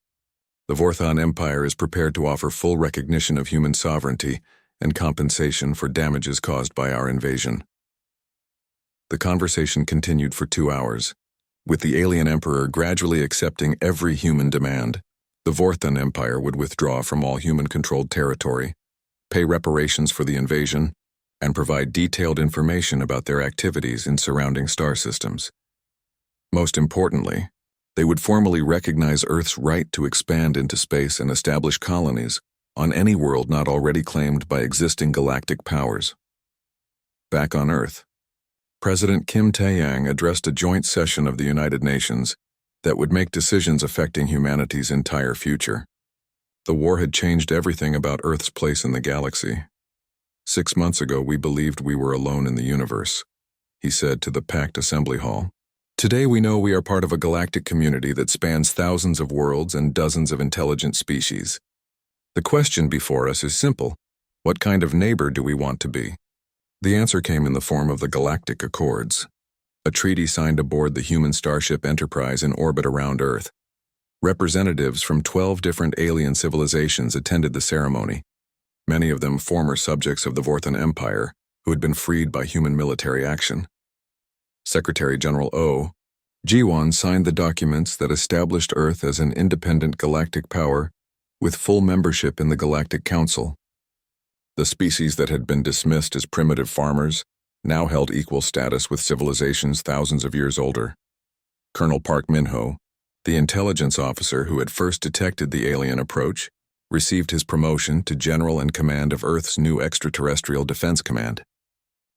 The Vorthan Empire is prepared to offer full recognition of human sovereignty and compensation for damages caused by our invasion. The conversation continued for 2 hours, with the alien emperor gradually accepting every human demand. The Vorthan Empire would withdraw from all human-controlled territory, pay reparations for the invasion, and provide detailed information about their activities in surrounding star systems. Most importantly, they would formally recognize Earth's right to expand into space and establish colonies on any world not already claimed by existing galactic powers. Back on Earth, President Kim Tae-yang addressed a joint session of the United Nations that would make decisions affecting humanity's entire future. The war had changed everything about Earth's place in the galaxy. 6 months ago, we believed we were alone in the universe, he said to the packed assembly hall. Today we know we are part of a galactic community that spans thousands of worlds and dozens of intelligent species. The question before us is simple. What kind of neighbor do we want to be? The answer came in the form of the Galactic Accords, a treaty signed aboard the human starship Enterprise in orbit around Earth. Representatives from 12 different alien civilizations attended the ceremony, many of them former subjects of the Vorthan Empire who had been freed by human military action. Secretary General O. Jiwon signed the documents that established Earth as an independent galactic power with full membership in the Galactic Council. The species that had been dismissed as primitive farmers now held equal status with civilizations thousands of years older. Colonel Park Min-ho, the intelligence officer who had first detected the alien approach, received his promotion to general in command of Earth's new extraterrestrial defense command.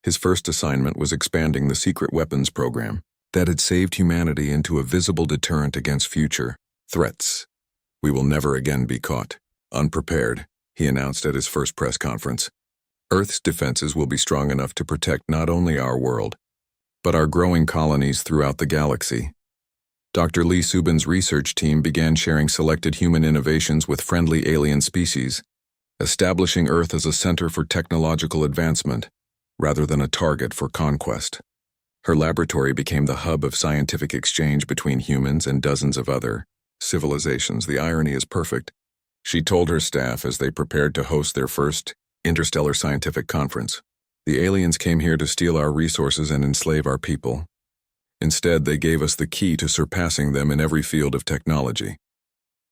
His first assignment was expanding the secret weapons program that had saved humanity into a visible deterrent against future threats. We will never again be caught unprepared, he announced at his first press conference. Earth's defenses will be strong enough to protect not only our world, but our growing colonies throughout the galaxy. Dr. Lee Subin's research team began sharing selected human innovations with friendly alien species, establishing Earth as a center for technological advancement rather than a target for conquest. Her laboratory became the hub of scientific exchange between humans and dozens of other civilizations. The irony is perfect, she told her staff as they prepared to host their first interstellar scientific conference. The aliens came here to steal our resources and enslave our people. Instead, they gave us the key to surpassing them in every field of technology.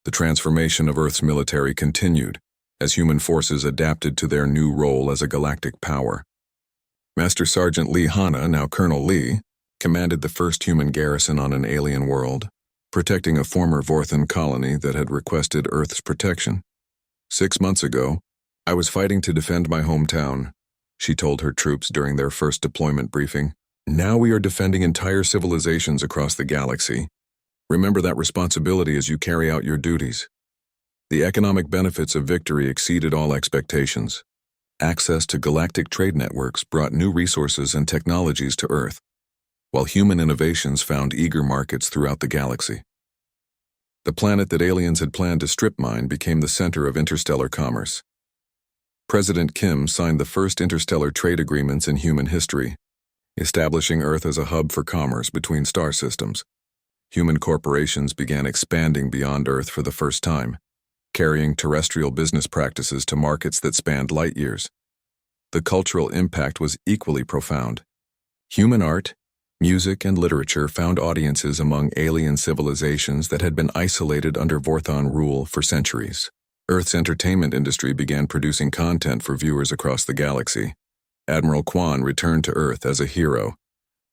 The transformation of Earth's military continued as human forces adapted to their new role as a galactic power. Master Sergeant Lee Hanna, now Colonel Lee, commanded the first human garrison on an alien world, protecting a former Vorthan colony that had requested Earth's protection. 6 months ago, I was fighting to defend my hometown, she told her troops during their first deployment briefing. Now we are defending entire civilizations across the galaxy. Remember that responsibility as you carry out your duties. The economic benefits of victory exceeded all expectations. Access to galactic trade networks brought new resources and technologies to Earth, while human innovations found eager markets throughout the galaxy. The planet that aliens had planned to strip mine became the center of interstellar commerce. President Kim signed the first interstellar trade agreements in human history, establishing Earth as a hub for commerce between star systems. Human corporations began expanding beyond Earth for the first time, carrying terrestrial business practices to markets that spanned light years. The cultural impact was equally profound. Human art, music, and literature found audiences among alien civilizations that had been isolated under Vorthan rule for centuries. Earth's entertainment industry began producing content for viewers across the galaxy. Admiral Kwan returned to Earth as a hero,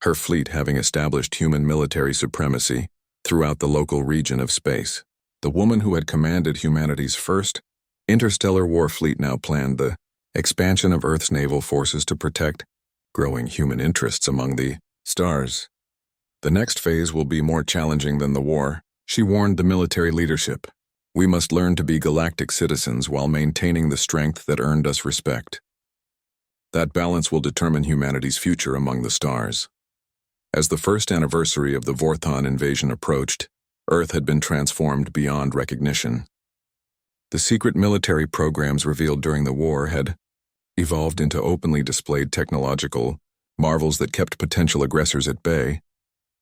her fleet having established human military supremacy throughout the local region of space. The woman who had commanded humanity's first interstellar war fleet now planned the expansion of Earth's naval forces to protect growing human interests among the stars. The next phase will be more challenging than the war, she warned the military leadership. We must learn to be galactic citizens while maintaining the strength that earned us respect. That balance will determine humanity's future among the stars. As the first anniversary of the Vorthon invasion approached, Earth had been transformed beyond recognition. The secret military programs revealed during the war had evolved into openly displayed technological marvels that kept potential aggressors at bay.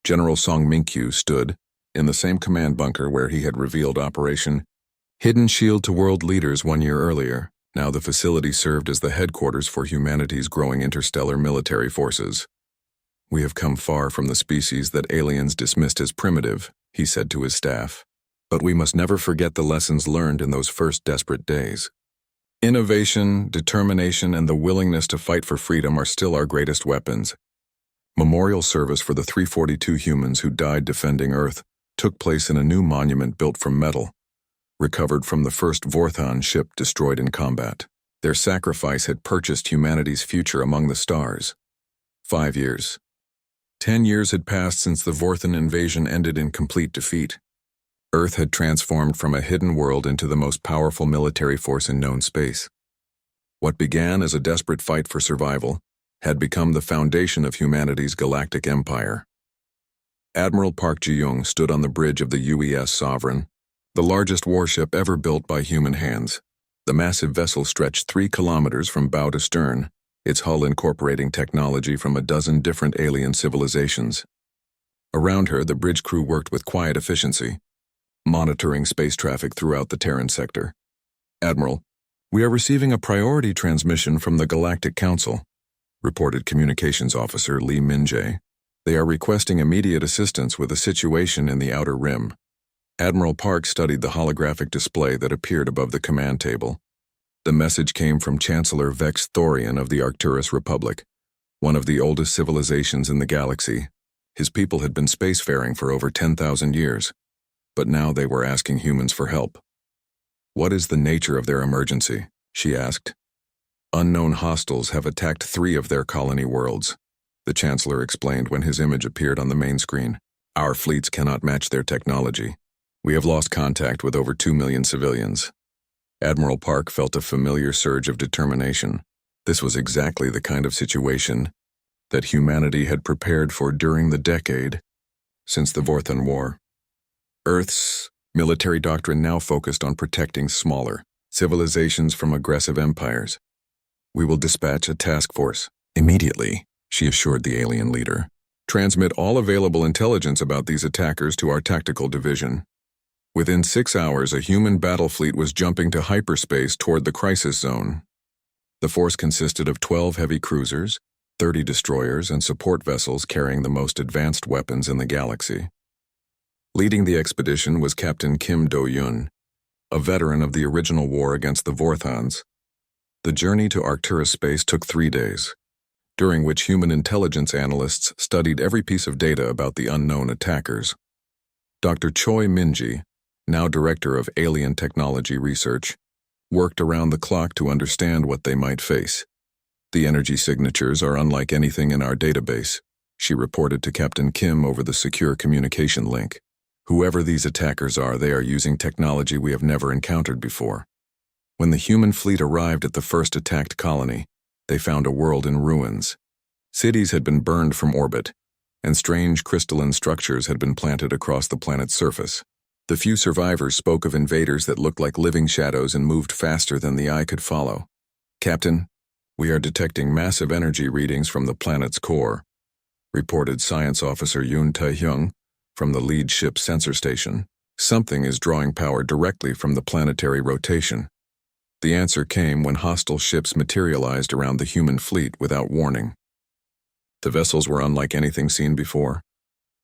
General Song Minkyu stood in the same command bunker where he had revealed Operation Hidden Shield to world leaders 1 year earlier. Now the facility served as the headquarters for humanity's growing interstellar military forces. We have come far from the species that aliens dismissed as primitive, he said to his staff. But we must never forget the lessons learned in those first desperate days. Innovation, determination, and the willingness to fight for freedom are still our greatest weapons. Memorial service for the 342 humans who died defending Earth took place in a new monument built from metal, recovered from the first Vorthon ship destroyed in combat. Their sacrifice had purchased humanity's future among the stars. 5 years. 10 years had passed since the Vorthon invasion ended in complete defeat. Earth had transformed from a hidden world into the most powerful military force in known space. What began as a desperate fight for survival had become the foundation of humanity's galactic empire. Admiral Park Ji-young stood on the bridge of the UES Sovereign, the largest warship ever built by human hands. The massive vessel stretched 3 kilometers from bow to stern, its hull incorporating technology from a dozen different alien civilizations. Around her, the bridge crew worked with quiet efficiency, monitoring space traffic throughout the Terran sector. Admiral, we are receiving a priority transmission from the Galactic Council, reported Communications Officer Lee Min-jae. They are requesting immediate assistance with a situation in the Outer Rim. Admiral Park studied the holographic display that appeared above the command table. The message came from Chancellor Vex Thorian of the Arcturus Republic, one of the oldest civilizations in the galaxy. His people had been spacefaring for over 10,000 years, but now they were asking humans for help. What is the nature of their emergency? She asked. Unknown hostiles have attacked 3 of their colony worlds, the Chancellor explained when his image appeared on the main screen. Our fleets cannot match their technology. We have lost contact with over 2 million civilians. Admiral Park felt a familiar surge of determination. This was exactly the kind of situation that humanity had prepared for during the decade since the Vorthon War. Earth's military doctrine now focused on protecting smaller civilizations from aggressive empires. We will dispatch a task force immediately, she assured the alien leader. Transmit all available intelligence about these attackers to our tactical division. Within 6 hours, a human battle fleet was jumping to hyperspace toward the crisis zone. The force consisted of 12 heavy cruisers, 30 destroyers, and support vessels carrying the most advanced weapons in the galaxy. Leading the expedition was Captain Kim Do-yun, a veteran of the original war against the Vorthons. The journey to Arcturus space took 3 days, during which human intelligence analysts studied every piece of data about the unknown attackers. Dr. Choi Min-ji, now Director of Alien Technology Research, worked around the clock to understand what they might face. The energy signatures are unlike anything in our database, she reported to Captain Kim over the secure communication link. Whoever these attackers are, they are using technology we have never encountered before. When the human fleet arrived at the first attacked colony, they found a world in ruins. Cities had been burned from orbit, and strange crystalline structures had been planted across the planet's surface. The few survivors spoke of invaders that looked like living shadows and moved faster than the eye could follow. Captain, we are detecting massive energy readings from the planet's core, reported Science Officer Yoon Tae-hyung from the lead ship's sensor station. Something is drawing power directly from the planetary rotation. The answer came when hostile ships materialized around the human fleet without warning. The vessels were unlike anything seen before,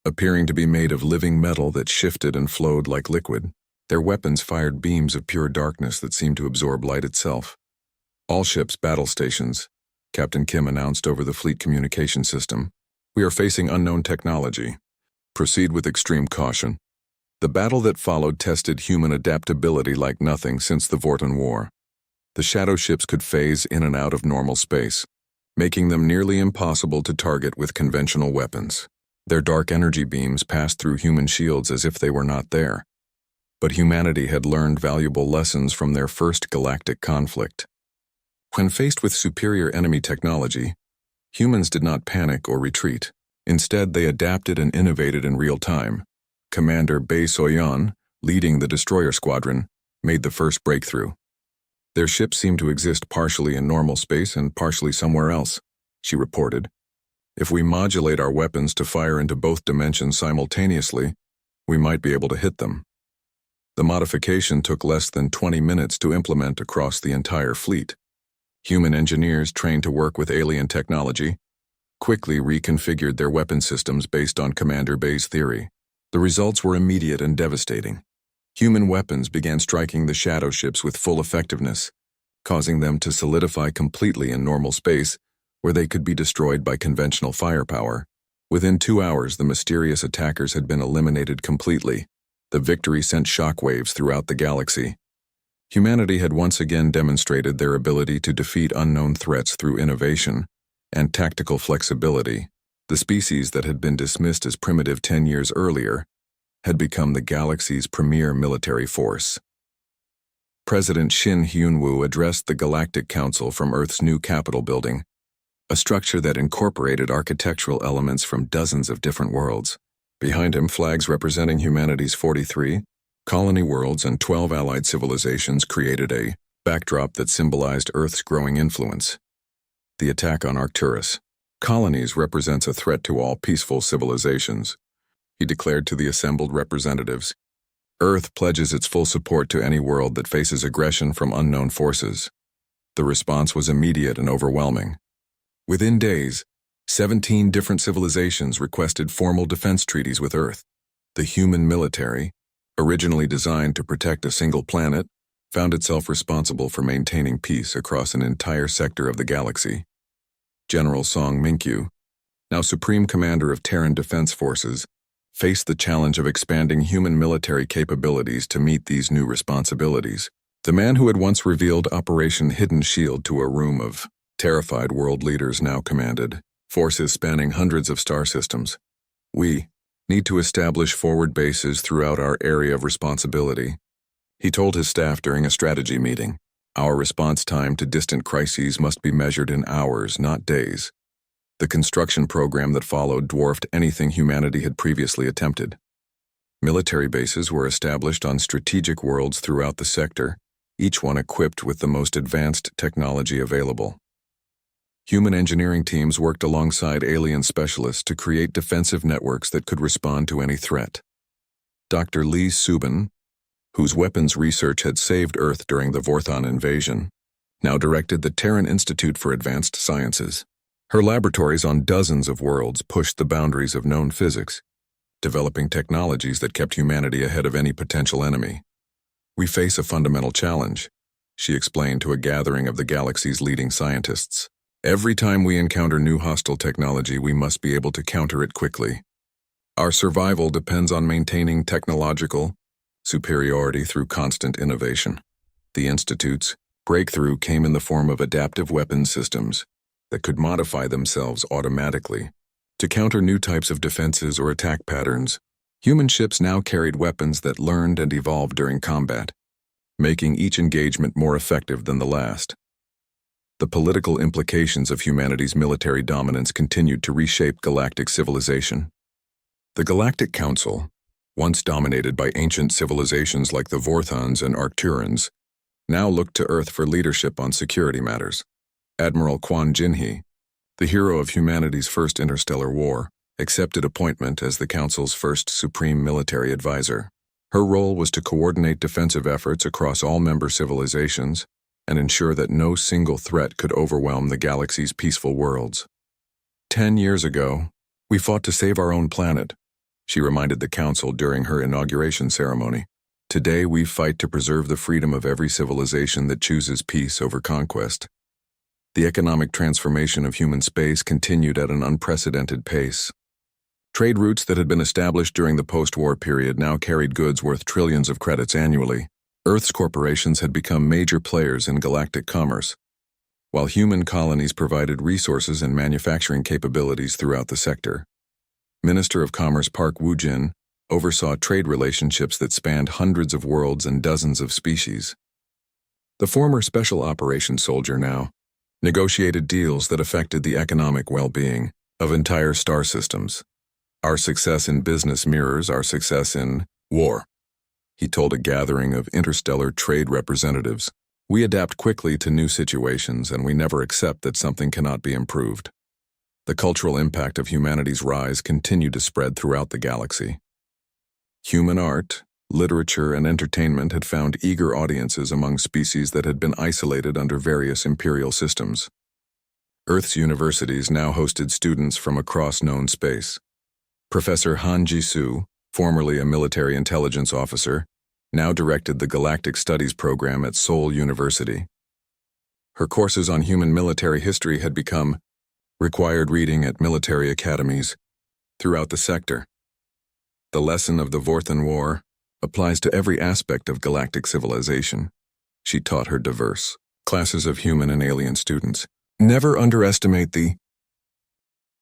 appearing to be made of living metal that shifted and flowed like liquid. Their weapons fired beams of pure darkness that seemed to absorb light itself. "All ships, battle stations," Captain Kim announced over the fleet communication system. "We are facing unknown technology. Proceed with extreme caution." The battle that followed tested human adaptability like nothing since the Vorton War. The shadow ships could phase in and out of normal space, making them nearly impossible to target with conventional weapons. Their dark energy beams passed through human shields as if they were not there. But humanity had learned valuable lessons from their first galactic conflict. When faced with superior enemy technology, humans did not panic or retreat. Instead, they adapted and innovated in real time. Commander Bae Soyeon, leading the destroyer squadron, made the first breakthrough. "Their ships seem to exist partially in normal space and partially somewhere else," she reported. "If we modulate our weapons to fire into both dimensions simultaneously, we might be able to hit them." The modification took less than 20 minutes to implement across the entire fleet. Human engineers trained to work with alien technology quickly reconfigured their weapon systems based on Commander Bae's theory. The results were immediate and devastating. Human weapons began striking the shadow ships with full effectiveness, causing them to solidify completely in normal space, where they could be destroyed by conventional firepower. Within 2 hours, the mysterious attackers had been eliminated completely. The victory sent shockwaves throughout the galaxy. Humanity had once again demonstrated their ability to defeat unknown threats through innovation and tactical flexibility. The species that had been dismissed as primitive 10 years earlier had become the galaxy's premier military force. President Shin Hyun-woo addressed the Galactic Council from Earth's new Capitol building, a structure that incorporated architectural elements from dozens of different worlds. Behind him, flags representing humanity's 43 colony worlds and 12 allied civilizations created a backdrop that symbolized Earth's growing influence. The attack on Arcturus colonies represents a threat to all peaceful civilizations, he declared to the assembled representatives. Earth pledges its full support to any world that faces aggression from unknown forces. The response was immediate and overwhelming. Within days, 17 different civilizations requested formal defense treaties with Earth. The human military, originally designed to protect a single planet, found itself responsible for maintaining peace across an entire sector of the galaxy. General Song Minkyu, now Supreme Commander of Terran Defense Forces, faced the challenge of expanding human military capabilities to meet these new responsibilities. The man who had once revealed Operation Hidden Shield to a room of terrified world leaders now commanded forces spanning hundreds of star systems. "We need to establish forward bases throughout our area of responsibility," he told his staff during a strategy meeting. "Our response time to distant crises must be measured in hours, not days." The construction program that followed dwarfed anything humanity had previously attempted. Military bases were established on strategic worlds throughout the sector, each one equipped with the most advanced technology available. Human engineering teams worked alongside alien specialists to create defensive networks that could respond to any threat. Dr. Lee Subin, whose weapons research had saved Earth during the Vorthon invasion, now directed the Terran Institute for Advanced Sciences. Her laboratories on dozens of worlds pushed the boundaries of known physics, developing technologies that kept humanity ahead of any potential enemy. "We face a fundamental challenge," she explained to a gathering of the galaxy's leading scientists. "Every time we encounter new hostile technology, we must be able to counter it quickly. Our survival depends on maintaining technological superiority through constant innovation." The Institute's breakthrough came in the form of adaptive weapons systems that could modify themselves automatically to counter new types of defenses or attack patterns. Human ships now carried weapons that learned and evolved during combat, making each engagement more effective than the last. The political implications of humanity's military dominance continued to reshape galactic civilization. The Galactic Council, once dominated by ancient civilizations like the Vorthons and Arcturans, now looked to Earth for leadership on security matters. Admiral Quan Jinhee, the hero of humanity's first interstellar war, accepted appointment as the Council's first supreme military advisor. Her role was to coordinate defensive efforts across all member civilizations and ensure that no single threat could overwhelm the galaxy's peaceful worlds. 10 years ago, we fought to save our own planet, she reminded the Council during her inauguration ceremony. Today we fight to preserve the freedom of every civilization that chooses peace over conquest. The economic transformation of human space continued at an unprecedented pace. Trade routes that had been established during the post-war period now carried goods worth trillions of credits annually. Earth's corporations had become major players in galactic commerce, while human colonies provided resources and manufacturing capabilities throughout the sector. Minister of Commerce Park Woo-jin oversaw trade relationships that spanned hundreds of worlds and dozens of species. The former Special Operations soldier now negotiated deals that affected the economic well-being of entire star systems. Our success in business mirrors our success in war, he told a gathering of interstellar trade representatives. We adapt quickly to new situations, and we never accept that something cannot be improved. The cultural impact of humanity's rise continued to spread throughout the galaxy. Human art, literature, and entertainment had found eager audiences among species that had been isolated under various imperial systems. Earth's universities now hosted students from across known space. Professor Han Ji-soo, formerly a military intelligence officer, now directed the Galactic Studies program at Seoul University. Her courses on human military history had become required reading at military academies throughout the sector. The lesson of the Vorthan War applies to every aspect of galactic civilization. She taught her diverse classes of human and alien students. Never underestimate the